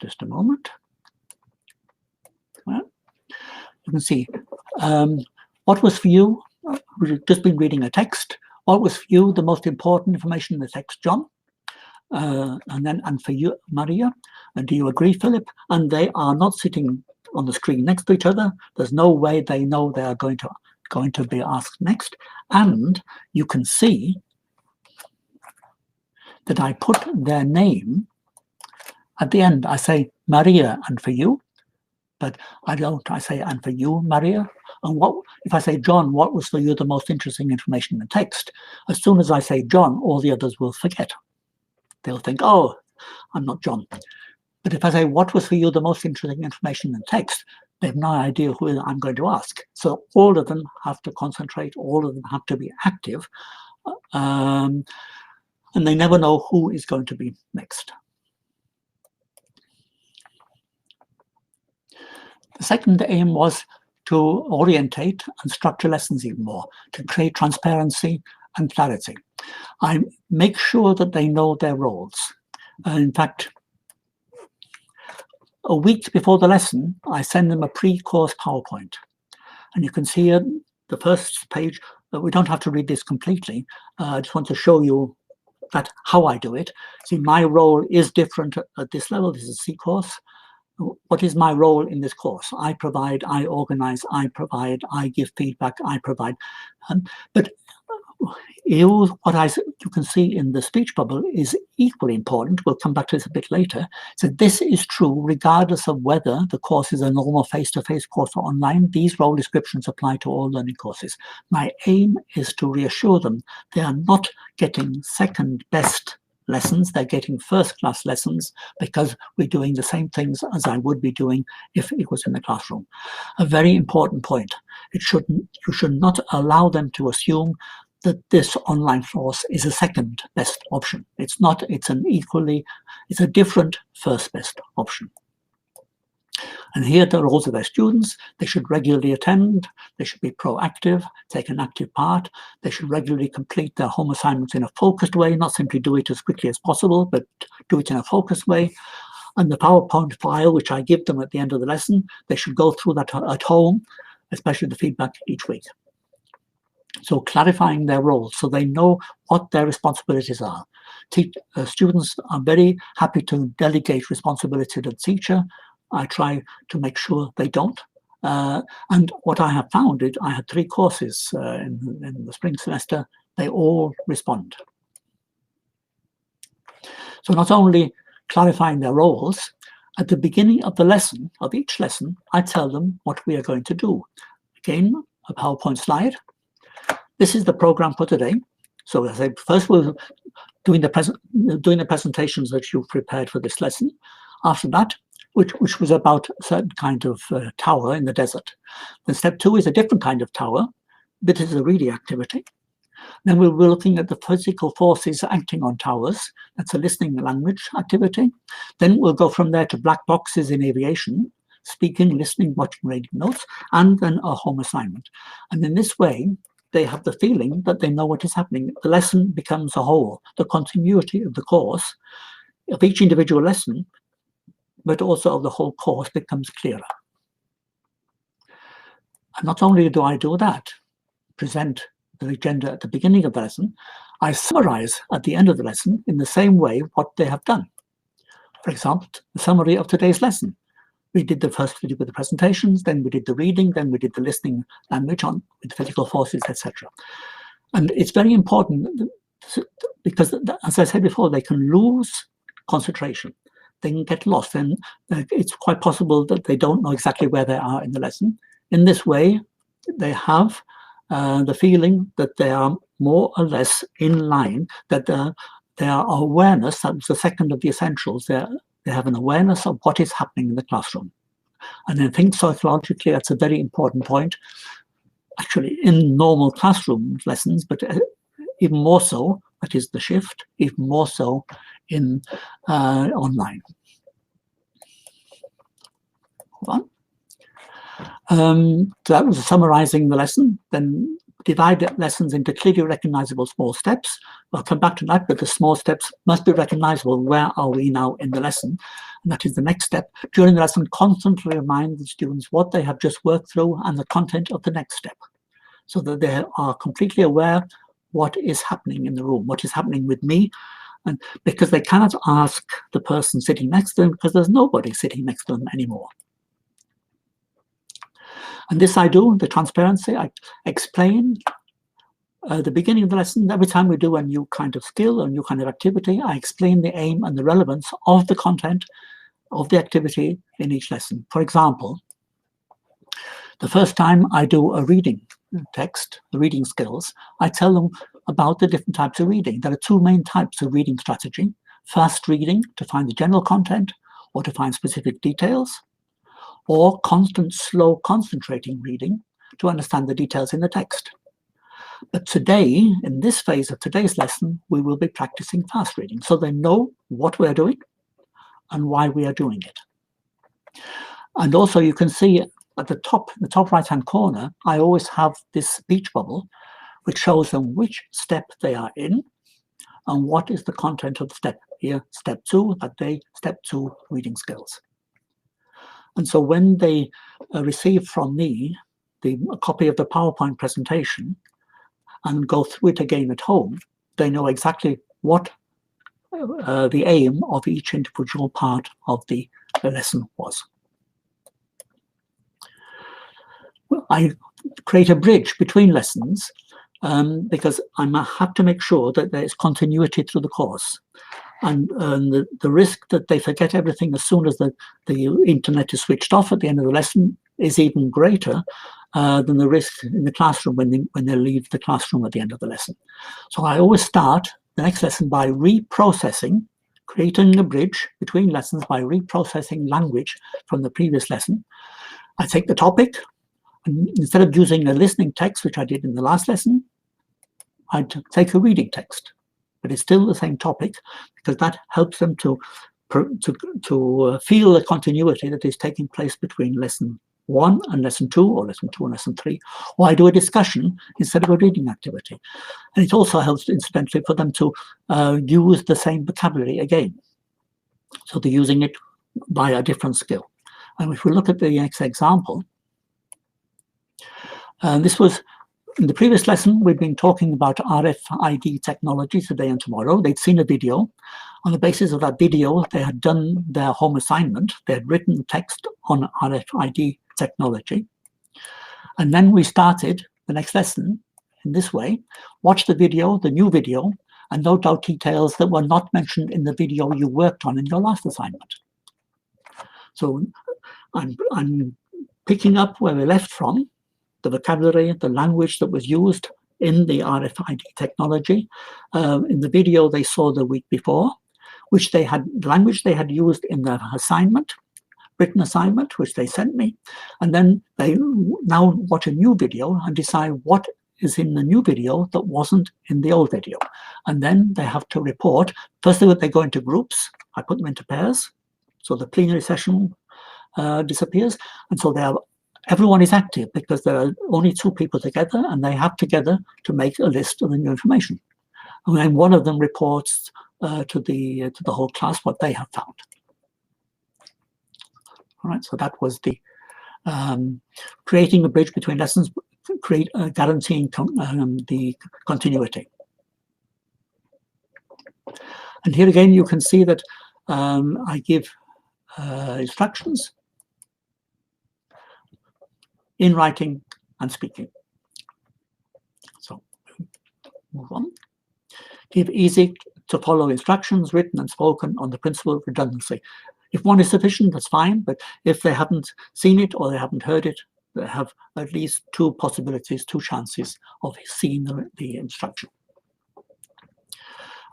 Just a moment. Well, you can see what was for you. We've just been reading a text. What was for you the most important information in the text, John? And for you, Maria. And do you agree, Philip? And they are not sitting on the screen next to each other. There's no way they know they are going to be asked next. And you can see that I put their name at the end. I say Maria, and for you, but I don't. I say and for you, Maria. And what if I say John? What was for you the most interesting information in the text? As soon as I say John, all the others will forget. They'll think, oh, I'm not John. But if I say, what was for you the most interesting information in the text, they have no idea who I'm going to ask. So all of them have to concentrate, all of them have to be active, and they never know who is going to be next. The second aim was to orientate and structure lessons even more, to create transparency and clarity. I make sure that they know their roles. In fact, a week before the lesson, I send them a pre-course PowerPoint. And you can see here the first page. We don't have to read this completely. I just want to show you that how I do it. See, my role is different at this level. This is a C course. What is my role in this course? I provide, I organize, I provide, I give feedback, I provide. But what you can see in the speech bubble is equally important. We'll come back to this a bit later. So this is true regardless of whether the course is a normal face-to-face course or online. These role descriptions apply to all learning courses. My aim is to reassure them they are not getting second best lessons, they're getting first-class lessons because we're doing the same things as I would be doing if it was in the classroom. A very important point. You should not allow them to assume that this online course is a second best option. It's not, it's a different first best option. And here the roles of their students: they should regularly attend, they should be proactive, take an active part, they should regularly complete their home assignments in a focused way, not simply do it as quickly as possible, but do it in a focused way. And the PowerPoint file, which I give them at the end of the lesson, they should go through that at home, especially the feedback each week. So clarifying their roles so they know what their responsibilities are. Students are very happy to delegate responsibility to the teacher. I try to make sure they don't. And what I have found is I had 3 courses in the spring semester. They all respond. So not only clarifying their roles, at the beginning of the lesson, of each lesson, I tell them what we are going to do. Again, a PowerPoint slide. This is the program for today. So as I say, first we're doing the presentations that you've prepared for this lesson. After that, which was about a certain kind of tower in the desert. Then step 2 is a different kind of tower. This is a reading activity. Then we'll be looking at the physical forces acting on towers. That's a listening language activity. Then we'll go from there to black boxes in aviation, speaking, listening, watching, reading notes, and then a home assignment. And in this way, they have the feeling that they know what is happening. The lesson becomes a whole. The continuity of the course, of each individual lesson, but also of the whole course, becomes clearer. And not only do I do that, present the agenda at the beginning of the lesson, I summarize at the end of the lesson in the same way what they have done. For example, the summary of today's lesson. We did the first video with the presentations, then we did the reading, then we did the listening language on with physical forces, etc. And it's very important because, as I said before, they can lose concentration. They can get lost, and it's quite possible that they don't know exactly where they are in the lesson. In this way, they have the feeling that they are more or less in line, that their awareness, that's the second of the essentials, they have an awareness of what is happening in the classroom. And I think psychologically that's a very important point, actually in normal classroom lessons, but even more so, that is the shift, even more so in online. Hold on. So that was summarizing the lesson. Then divide the lessons into clearly recognizable small steps. I'll come back to that, but the small steps must be recognizable. Where are we now in the lesson? And that is the next step. During the lesson, constantly remind the students what they have just worked through and the content of the next step, so that they are completely aware what is happening in the room, what is happening with me. And because they cannot ask the person sitting next to them, because there's nobody sitting next to them anymore. And this I do, the transparency, I explain the beginning of the lesson. Every time we do a new kind of skill, a new kind of activity, I explain the aim and the relevance of the content of the activity in each lesson. For example, the first time I do a reading text, the reading skills, I tell them about the different types of reading. There are two main types of reading strategy. Fast reading to find the general content or to find specific details, or constant, slow, concentrating reading to understand the details in the text. But today, in this phase of today's lesson, we will be practicing fast reading, so they know what we're doing and why we are doing it. And also you can see at the top right-hand corner, I always have this speech bubble, which shows them which step they are in and what is the content of the step. Here, step 2, that day, step 2, reading skills. And so when they receive from me a copy of the PowerPoint presentation and go through it again at home, they know exactly what the aim of each individual part of the lesson was. I create a bridge between lessons because I have to make sure that there is continuity through the course. And the risk that they forget everything as soon as the internet is switched off at the end of the lesson is even greater than the risk in the classroom when they leave the classroom at the end of the lesson. So I always start the next lesson by reprocessing, creating a bridge between lessons by reprocessing language from the previous lesson. I take the topic, and instead of using a listening text, which I did in the last lesson, I'd take a reading text. But it's still the same topic, because that helps them to feel the continuity that is taking place between lesson 1 and lesson 2, or lesson 2 and lesson 3. Or I do a discussion instead of a reading activity. And it also helps, incidentally, for them to use the same vocabulary again. So they're using it by a different skill. And if we look at the next example, this was in the previous lesson. We've been talking about RFID technology today and tomorrow. They'd seen a video. On the basis of that video, they had done their home assignment. They had written text on RFID technology. And then we started the next lesson in this way. Watch the video, the new video, and note out details that were not mentioned in the video you worked on in your last assignment. So I'm picking up where we left from, the vocabulary, the language that was used in the RFID technology. In the video they saw the week before, which they had, the language they had used in their assignment, written assignment, which they sent me. And then they now watch a new video and decide what is in the new video that wasn't in the old video. And then they have to report. Firstly, they go into groups. I put them into pairs. So the plenary session disappears. And so they are everyone is active because there are only two people together and they have together to make a list of the new information. And then one of them reports to the whole class what they have found. All right, so that was the creating a bridge between lessons, guaranteeing the continuity. And here again, you can see that I give instructions in writing and speaking. So move on. Give easy to follow instructions written and spoken on the principle of redundancy. If one is sufficient, that's fine, but if they haven't seen it or they haven't heard it, they have at least two possibilities, two chances of seeing the instruction.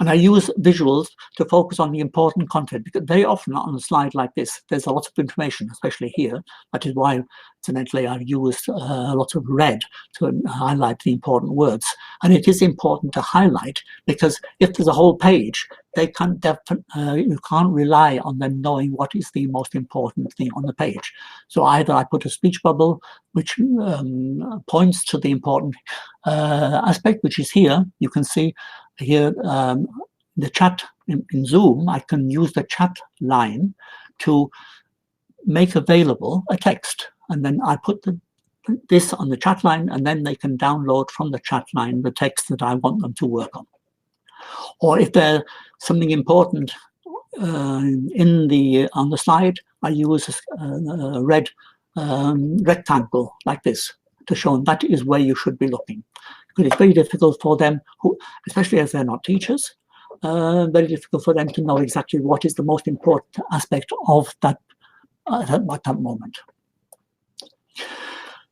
And I use visuals to focus on the important content, because very often on a slide like this, there's a lot of information, especially here. That is why, incidentally, I've used a lot of red to highlight the important words. And it is important to highlight, because if there's a whole page, they can't you can't rely on them knowing what is the most important thing on the page. So either I put a speech bubble, which points to the important aspect, which is here. You can see here the chat in Zoom. I can use the chat line to make available a text, and then I put this on the chat line, and then they can download from the chat line the text that I want them to work on. Or if there's something important on the slide, I use a red rectangle like this to show them that is where you should be looking. Because it's very difficult for them, especially as they're not teachers, very difficult for them to know exactly what is the most important aspect of that at that moment.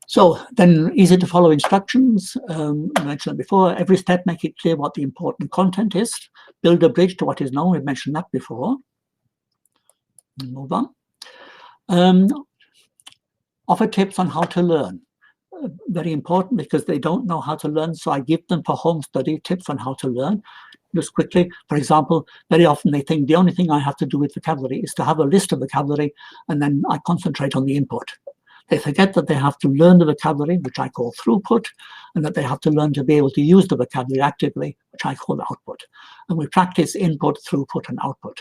So then, easy to follow instructions. I mentioned before, every step make it clear what the important content is. Build a bridge to what is known. We've mentioned that before. Move on. Offer tips on how to learn. Very important, because they don't know how to learn, so I give them for home study tips on how to learn. Just quickly, for example, very often they think the only thing I have to do with vocabulary is to have a list of vocabulary, and then I concentrate on the input. They forget that they have to learn the vocabulary, which I call throughput, and that they have to learn to be able to use the vocabulary actively, which I call output. And we practice input, throughput, and output.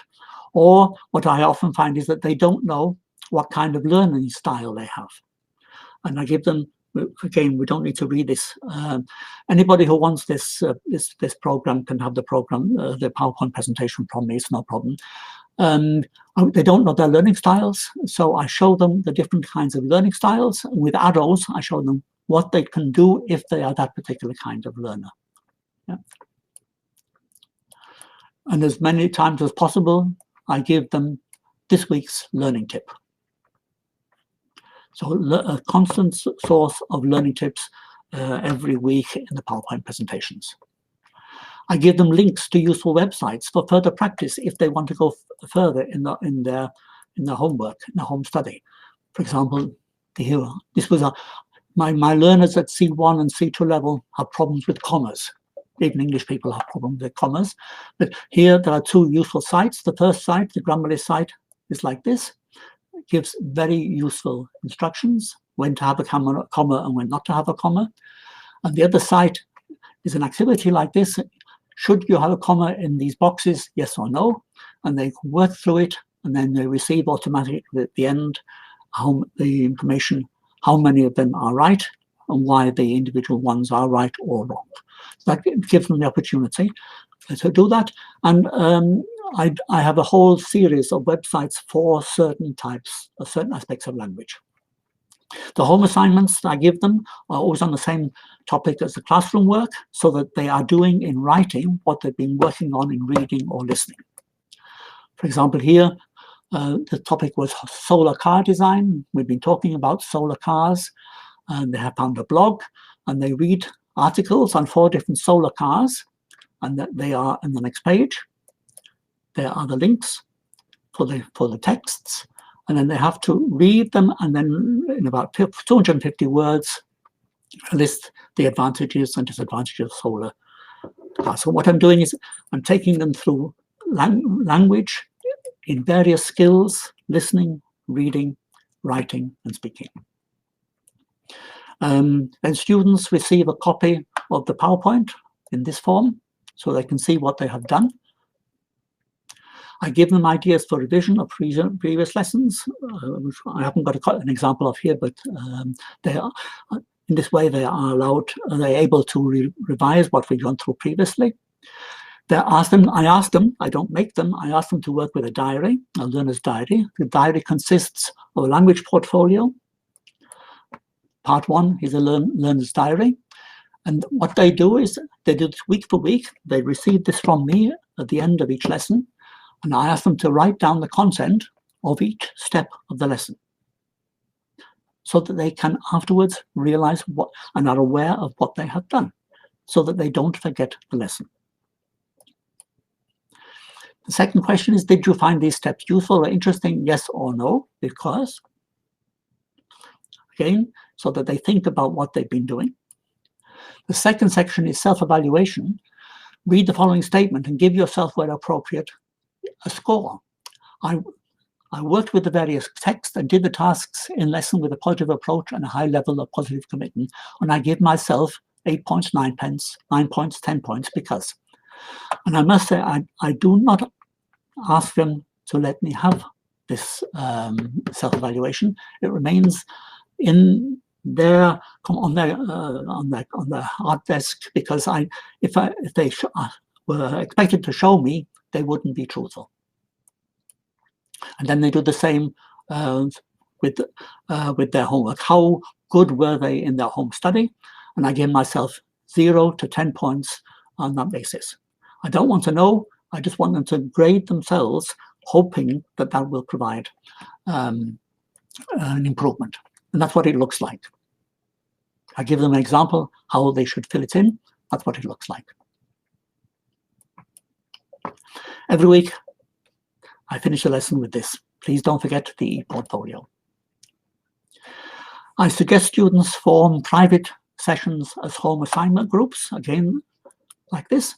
Or what I often find is that they don't know what kind of learning style they have. And I give them, again, we don't need to read this. Anybody who wants this program can have the program, the PowerPoint presentation from me, it's no problem. They don't know their learning styles, so I show them the different kinds of learning styles. With arrows, I show them what they can do if they are that particular kind of learner. Yeah. And as many times as possible, I give them this week's learning tip. So a constant source of learning tips every week in the PowerPoint presentations. I give them links to useful websites for further practice if they want to go further in their homework, in the home study. For example, this was my learners at C1 and C2 level have problems with commas. Even English people have problems with commas. But here there are two useful sites. The first site, the Grammarly site, is like this. It gives very useful instructions, when to have a comma and when not to have a comma. And the other site is an activity like this. Should you have a comma in these boxes, yes or no? And they can work through it, and then they receive automatically at the end the information, how many of them are right, and why the individual ones are right or wrong. So that gives them the opportunity to do that. And I have a whole series of websites for certain types, certain aspects of language. The home assignments I give them are always on the same topic as the classroom work, so that they are doing in writing what they've been working on in reading or listening. For example, here, the topic was solar car design. We've been talking about solar cars, and they have found a blog, and they read articles on 4 different solar cars, and that they are in the next page. There are the links for the texts, and then they have to read them, and then in about 250 words, list the advantages and disadvantages of solar cars. So what I'm doing is I'm taking them through language in various skills: listening, reading, writing, and speaking. Then students receive a copy of the PowerPoint in this form, so they can see what they have done. I give them ideas for revision of previous lessons, which I haven't got an example of here, but they are, in this way they are allowed, they're able to revise what we've gone through previously. I ask them, I don't make them, I ask them to work with a diary, a learner's diary. The diary consists of a language portfolio. Part 1 is a learner's diary. And what they do is, they do this week for week. They receive this from me at the end of each lesson. And I ask them to write down the content of each step of the lesson, so that they can afterwards realize what and are aware of what they have done, so that they don't forget the lesson. The second question is, did you find these steps useful or interesting? Yes or no, because, again, so that they think about what they've been doing. The second section is self-evaluation. Read the following statement and give yourself, where appropriate, a score. I worked with the various texts and did the tasks in lesson with a positive approach and a high level of positive commitment. And I give myself 8 points, 9 points, 9 points, 10 points, because. And I must say, I do not ask them to let me have this self-evaluation. It remains in their on their hard desk, because if they were expected to show me, they wouldn't be truthful. And then they do the same with their homework. How good were they in their home study? And I give myself 0 to 10 points on that basis. I don't want to know. I just want them to grade themselves, hoping that that will provide an improvement. And that's what it looks like. I give them an example how they should fill it in. That's what it looks like. Every week, I finish the lesson with this. Please don't forget the portfolio. I suggest students form private sessions as home assignment groups, again, like this.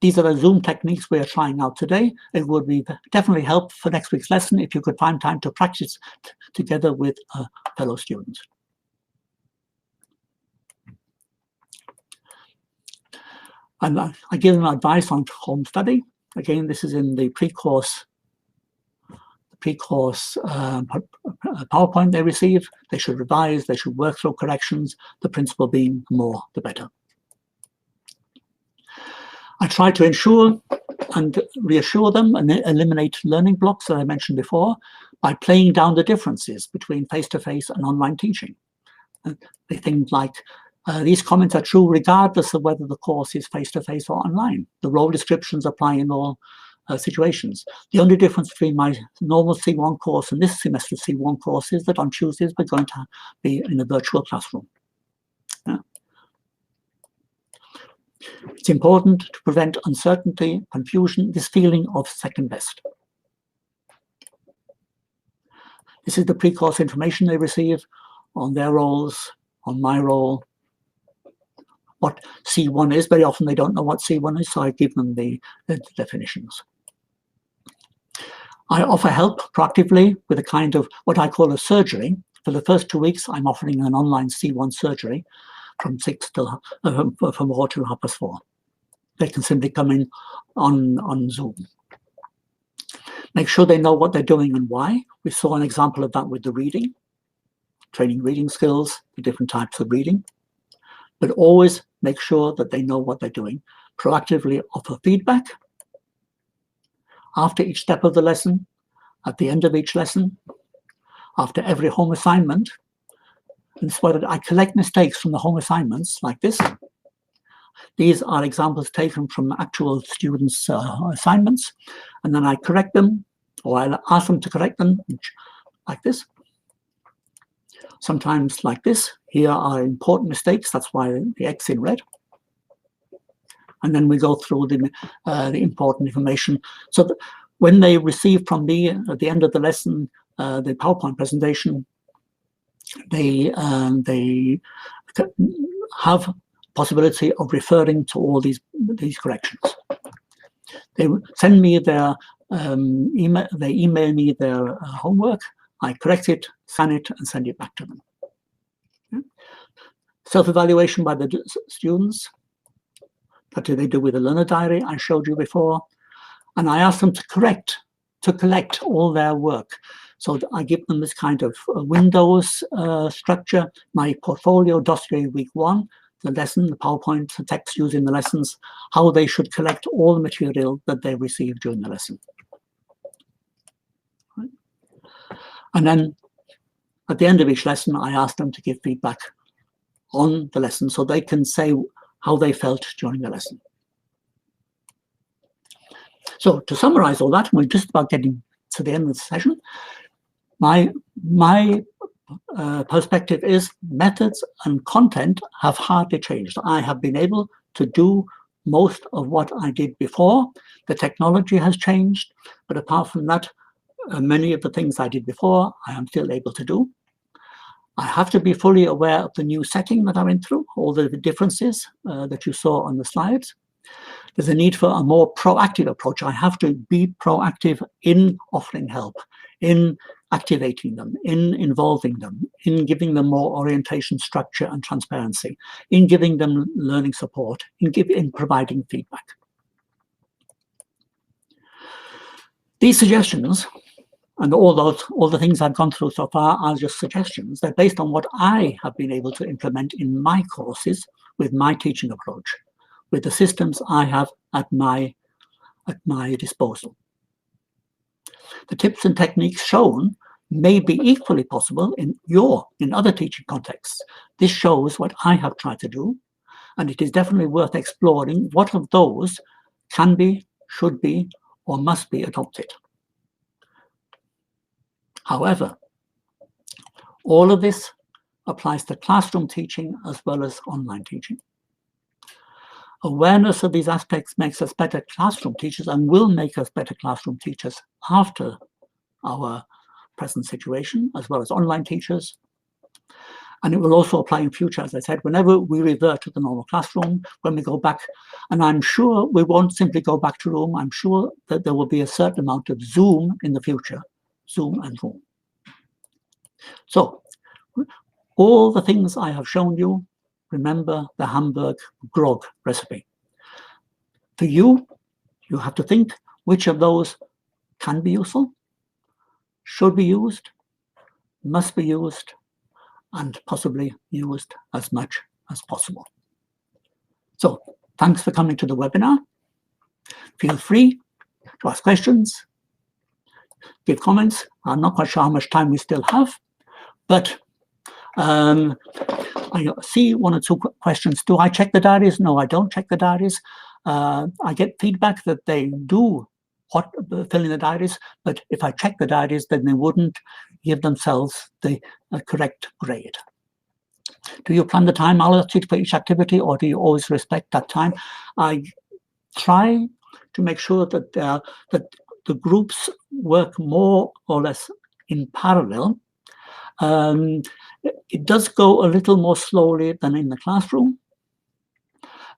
These are the Zoom techniques we are trying out today. It would be definitely help for next week's lesson if you could find time to practice together with a fellow student. And I give them advice on home study. Again, this is in the pre-course PowerPoint they receive. They should revise, they should work through corrections, the principle being the more the better. I try to ensure and reassure them and eliminate learning blocks that I mentioned before by playing down the differences between face-to-face and online teaching. They think like, these comments are true regardless of whether the course is face-to-face or online. The role descriptions apply in all situations. The only difference between my normal C1 course and this semester C1 course is that on Tuesdays we're going to be in a virtual classroom. Yeah. It's important to prevent uncertainty, confusion, this feeling of second best. This is the pre-course information they receive on their roles, on my role, what C1 is. Very often they don't know what C1 is, so I give them the definitions. I offer help proactively with a kind of what I call a surgery. For the first 2 weeks, I'm offering an online C1 surgery from 4 till 4:30. They can simply come in on Zoom. Make sure they know what they're doing and why. We saw an example of that with the reading, training reading skills, the different types of reading. But always make sure that they know what they're doing. Proactively offer feedback after each step of the lesson, at the end of each lesson, after every home assignment. And so that I collect mistakes from the home assignments like this. These are examples taken from actual students' assignments, and then I correct them, or I ask them to correct them like this. Sometimes like this. Here are important mistakes. That's why the X in red. And then we go through the important information. So that when they receive from me at the end of the lesson the PowerPoint presentation, they have possibility of referring to all these corrections. They send me their email. They email me their homework. I correct it, scan it, and send it back to them. Self-evaluation by the students. What do they do with the learner diary I showed you before? And I asked them to collect all their work. So I give them this kind of Windows structure, my portfolio dossier week 1, the lesson, the PowerPoint, the text used in the lessons, how they should collect all the material that they receive during the lesson. Right. And then at the end of each lesson, I ask them to give feedback on the lesson so they can say how they felt during the lesson. So to summarize all that, we're just about getting to the end of the session. My perspective is methods and content have hardly changed. I have been able to do most of what I did before. The technology has changed, but apart from that, many of the things I did before, I am still able to do. I have to be fully aware of the new setting that I went through, all the differences that you saw on the slides. There's a need for a more proactive approach. I have to be proactive in offering help, in activating them, in involving them, in giving them more orientation, structure, and transparency, in giving them learning support, in providing feedback. These suggestions, and all the things I've gone through so far are just suggestions. They're based on what I have been able to implement in my courses with my teaching approach, with the systems I have at my disposal. The tips and techniques shown may be equally possible in other teaching contexts. This shows what I have tried to do, and it is definitely worth exploring what of those can be, should be, or must be adopted. However, all of this applies to classroom teaching as well as online teaching. Awareness of these aspects makes us better classroom teachers and will make us better classroom teachers after our present situation, as well as online teachers. And it will also apply in future, as I said, whenever we revert to the normal classroom, when we go back. And I'm sure we won't simply go back to Zoom. I'm sure that there will be a certain amount of Zoom in the future, Zoom and Zoom. So all the things I have shown you, remember the Hamburg grog recipe. For you, you have to think which of those can be useful, should be used, must be used, and possibly used as much as possible. So thanks for coming to the webinar. Feel free to ask questions, give comments. I'm not quite sure how much time we still have, but I see one or two questions. Do I check the diaries? No, I don't check the diaries. I get feedback that they do fill in the diaries, but if I check the diaries, then they wouldn't give themselves the correct grade. Do you plan the time allocated for each activity, or do you always respect that time? I try to make sure that that the groups work more or less in parallel. It does go a little more slowly than in the classroom,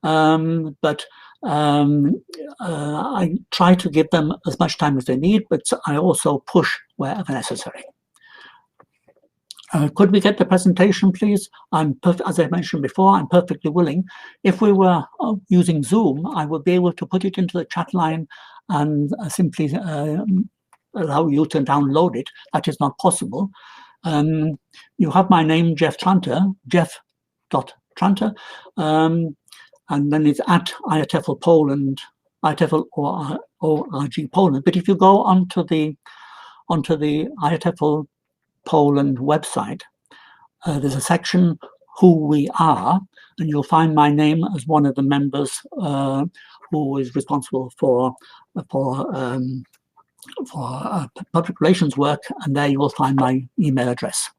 but I try to give them as much time as they need, but I also push wherever necessary. Could we get the presentation, please? As I mentioned before, I'm perfectly willing. If we were using Zoom, I would be able to put it into the chat line and simply allow you to download it. That is not possible. You have my name, Geoff Tranter, Geoff.Tranter, and then it's at IATEFL Poland, IATEFL or ORG Poland. But if you go onto the IATEFL Poland website, there's a section who we are, and you'll find my name as one of the members who is responsible for public relations work, and there you will find my email address.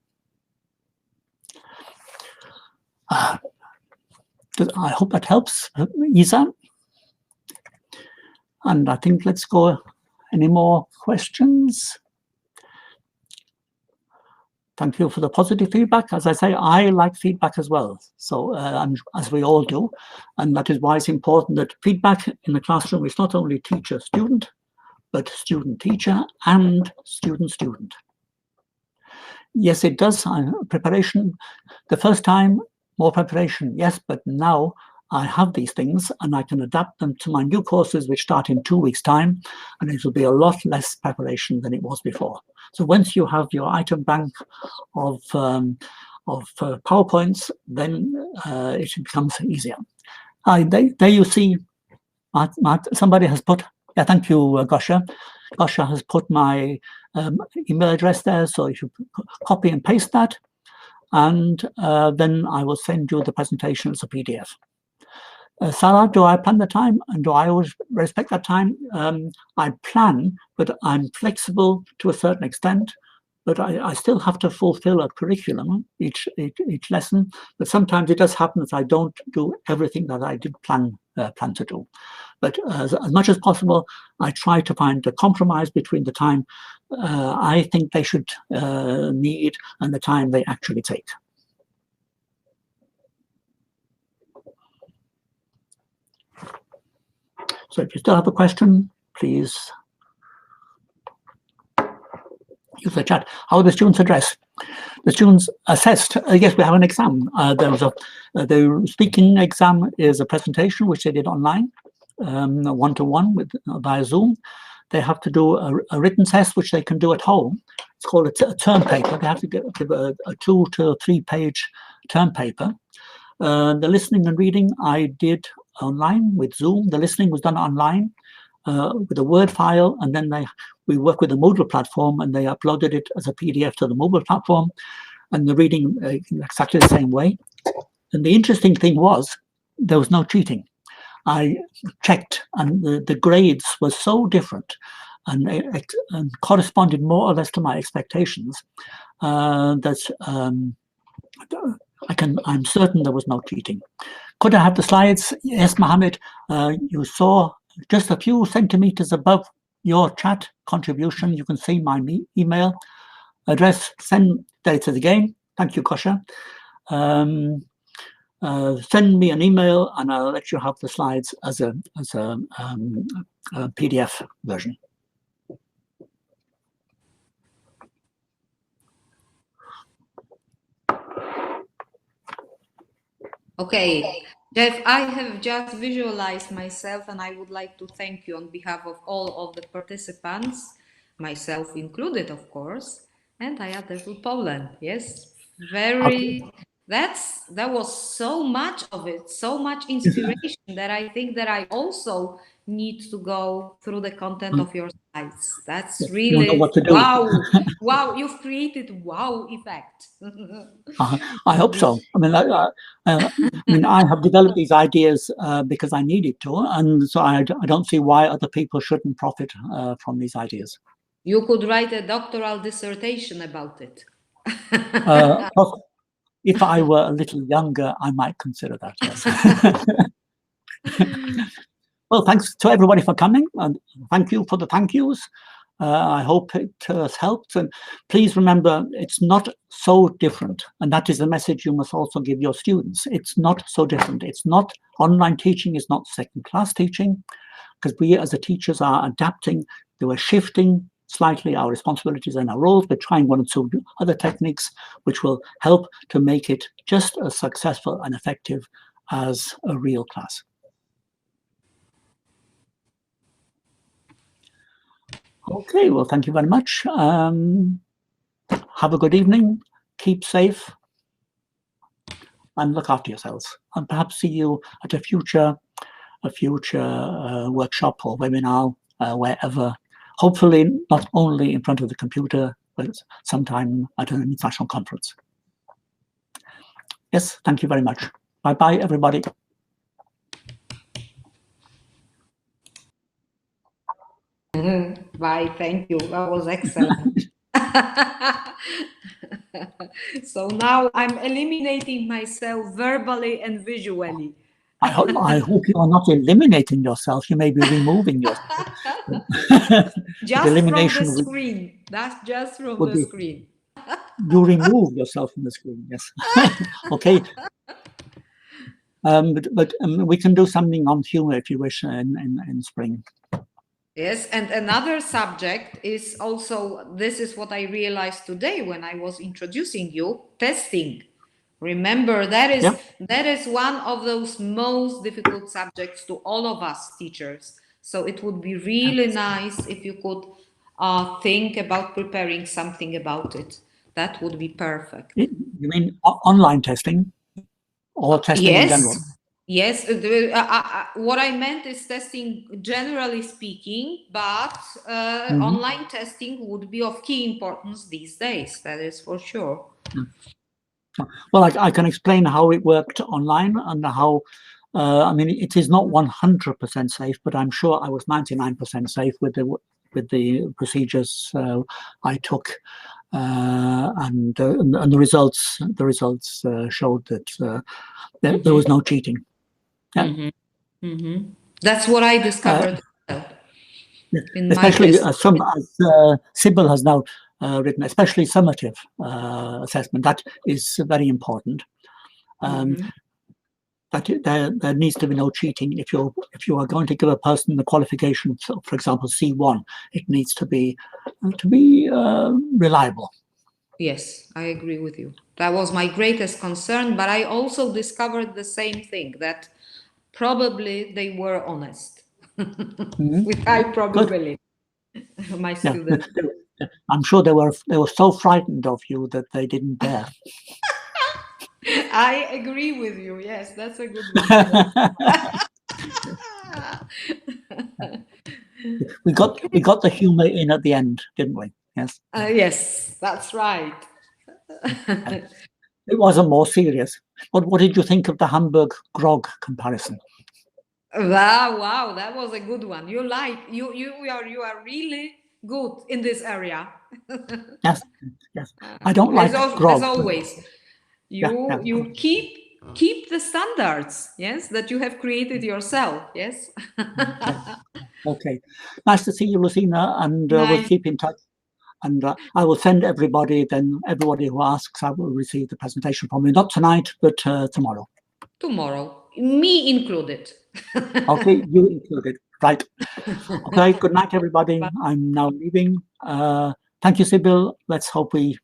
I hope that helps, Isa. And I think let's go. Any more questions? Thank you for the positive feedback. As I say, I like feedback as well. So as we all do, and that is why it's important that feedback in the classroom is not only teacher-student, but student-teacher and student-student. Yes, it does. Preparation, the first time, more preparation, yes, but now I have these things and I can adapt them to my new courses, which start in 2 weeks' time, and it will be a lot less preparation than it was before. So once you have your item bank of PowerPoints, then it becomes easier. There you see, somebody has put, yeah, thank you, Gosha. Gosha has put my email address there, so you should copy and paste that, and then I will send you the presentation as a PDF. Sarah, do I plan the time, and do I always respect that time? I plan, but I'm flexible to a certain extent, but I still have to fulfill a curriculum each lesson. But sometimes it does happen that I don't do everything that I did plan to do. But as much as possible, I try to find a compromise between the time I think they should need and the time they actually take. So if you still have a question, please use the chat. How are the students addressed? The students assessed. Yes, we have an exam. There was the speaking exam is a presentation which they did online, one-to-one via Zoom. They have to do a written test which they can do at home. It's called a term paper. They have to give a 2 to 3 page term paper. The listening and reading I did online with Zoom. The listening was done online with a Word file, and then we work with the Moodle platform, and they uploaded it as a PDF to the Moodle platform, and the reading exactly the same way. And the interesting thing was there was no cheating. I checked, and the grades were so different and corresponded more or less to my expectations that I'm certain there was no cheating. Could I have the slides? Yes, Mohammed, you saw just a few centimeters above your chat contribution, you can see my email address. Send data again. Thank you, Kosha. Send me an email and I'll let you have the slides as a PDF version. Okay, Geoff, I have just visualized myself, and I would like to thank you on behalf of all of the participants, myself included, of course, and IATEFL Poland. Yes, very. Okay. That was so much of it, so much inspiration that I think that I also need to go through the content of your slides. That's really, you know what to do. wow, wow, you've created wow effect. I hope so. I mean, I have developed these ideas because I needed to, and so I don't see why other people shouldn't profit from these ideas. You could write a doctoral dissertation about it. If I were a little younger, I might consider that, yes. Well, thanks to everybody for coming, and thank you for the thank yous. I hope it has helped, and please remember, it's not so different, and that is the message you must also give your students. It's not so different. It's not, online teaching is not second-class teaching, because we as the teachers are adapting. We're shifting slightly our responsibilities and our roles, but trying one or two other techniques which will help to make it just as successful and effective as a real class. Okay, well, thank you very much. Have a good evening, keep safe, and look after yourselves. And perhaps see you at a future workshop or webinar, wherever. Hopefully, not only in front of the computer, but sometime at an international conference. Yes, thank you very much. Bye-bye, everybody. Bye, thank you. That was excellent. So now I'm eliminating myself verbally and visually. I hope you are not eliminating yourself. You may be removing yourself. Just elimination from the screen. That's just from the screen. You remove yourself from the screen, yes. Okay. But we can do something on humor if you wish in spring. Yes, and another subject is also, this is what I realized today when I was introducing you, testing. Remember, that is one of those most difficult subjects to all of us teachers. So it would be really nice if you could think about preparing something about it. That would be perfect. You mean online testing or testing in general? Yes, what I meant is testing generally speaking, but online testing would be of key importance these days, that is for sure. Well, I can explain how it worked online and how, I mean, it is not 100% safe, but I'm sure I was 99% safe with the procedures I took, and the results showed that there was no cheating. Yeah. That's what I discovered in my especially test. as Sybil has now written, especially summative assessment. That is very important. That there needs to be no cheating. If you are going to give a person the qualification, for example, C1, it needs to be reliable. Yes, I agree with you. That was my greatest concern, but I also discovered the same thing, that probably they were honest. With high probability. My students. Yeah. I'm sure they were so frightened of you that they didn't dare. I agree with you. Yes, that's a good one. we got the humor in at the end, didn't we? Yes. Yes, that's right. It wasn't more serious. What did you think of the Hamburg grog comparison? Wow, that was a good one. You are really good in this area. Yes. I don't like grog. As always, you keep the standards, yes, that you have created yourself. Yes. Okay. Nice to see you, Lucina, and we'll keep in touch. And I will send everybody who asks, I will receive the presentation from you, not tonight, but tomorrow. Tomorrow, me included. Okay, you included. Right. Okay, good night, everybody. Bye. I'm now leaving. Thank you, Sybil. Let's hope we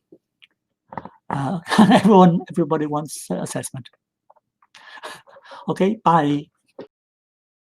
everybody wants assessment. Okay, bye.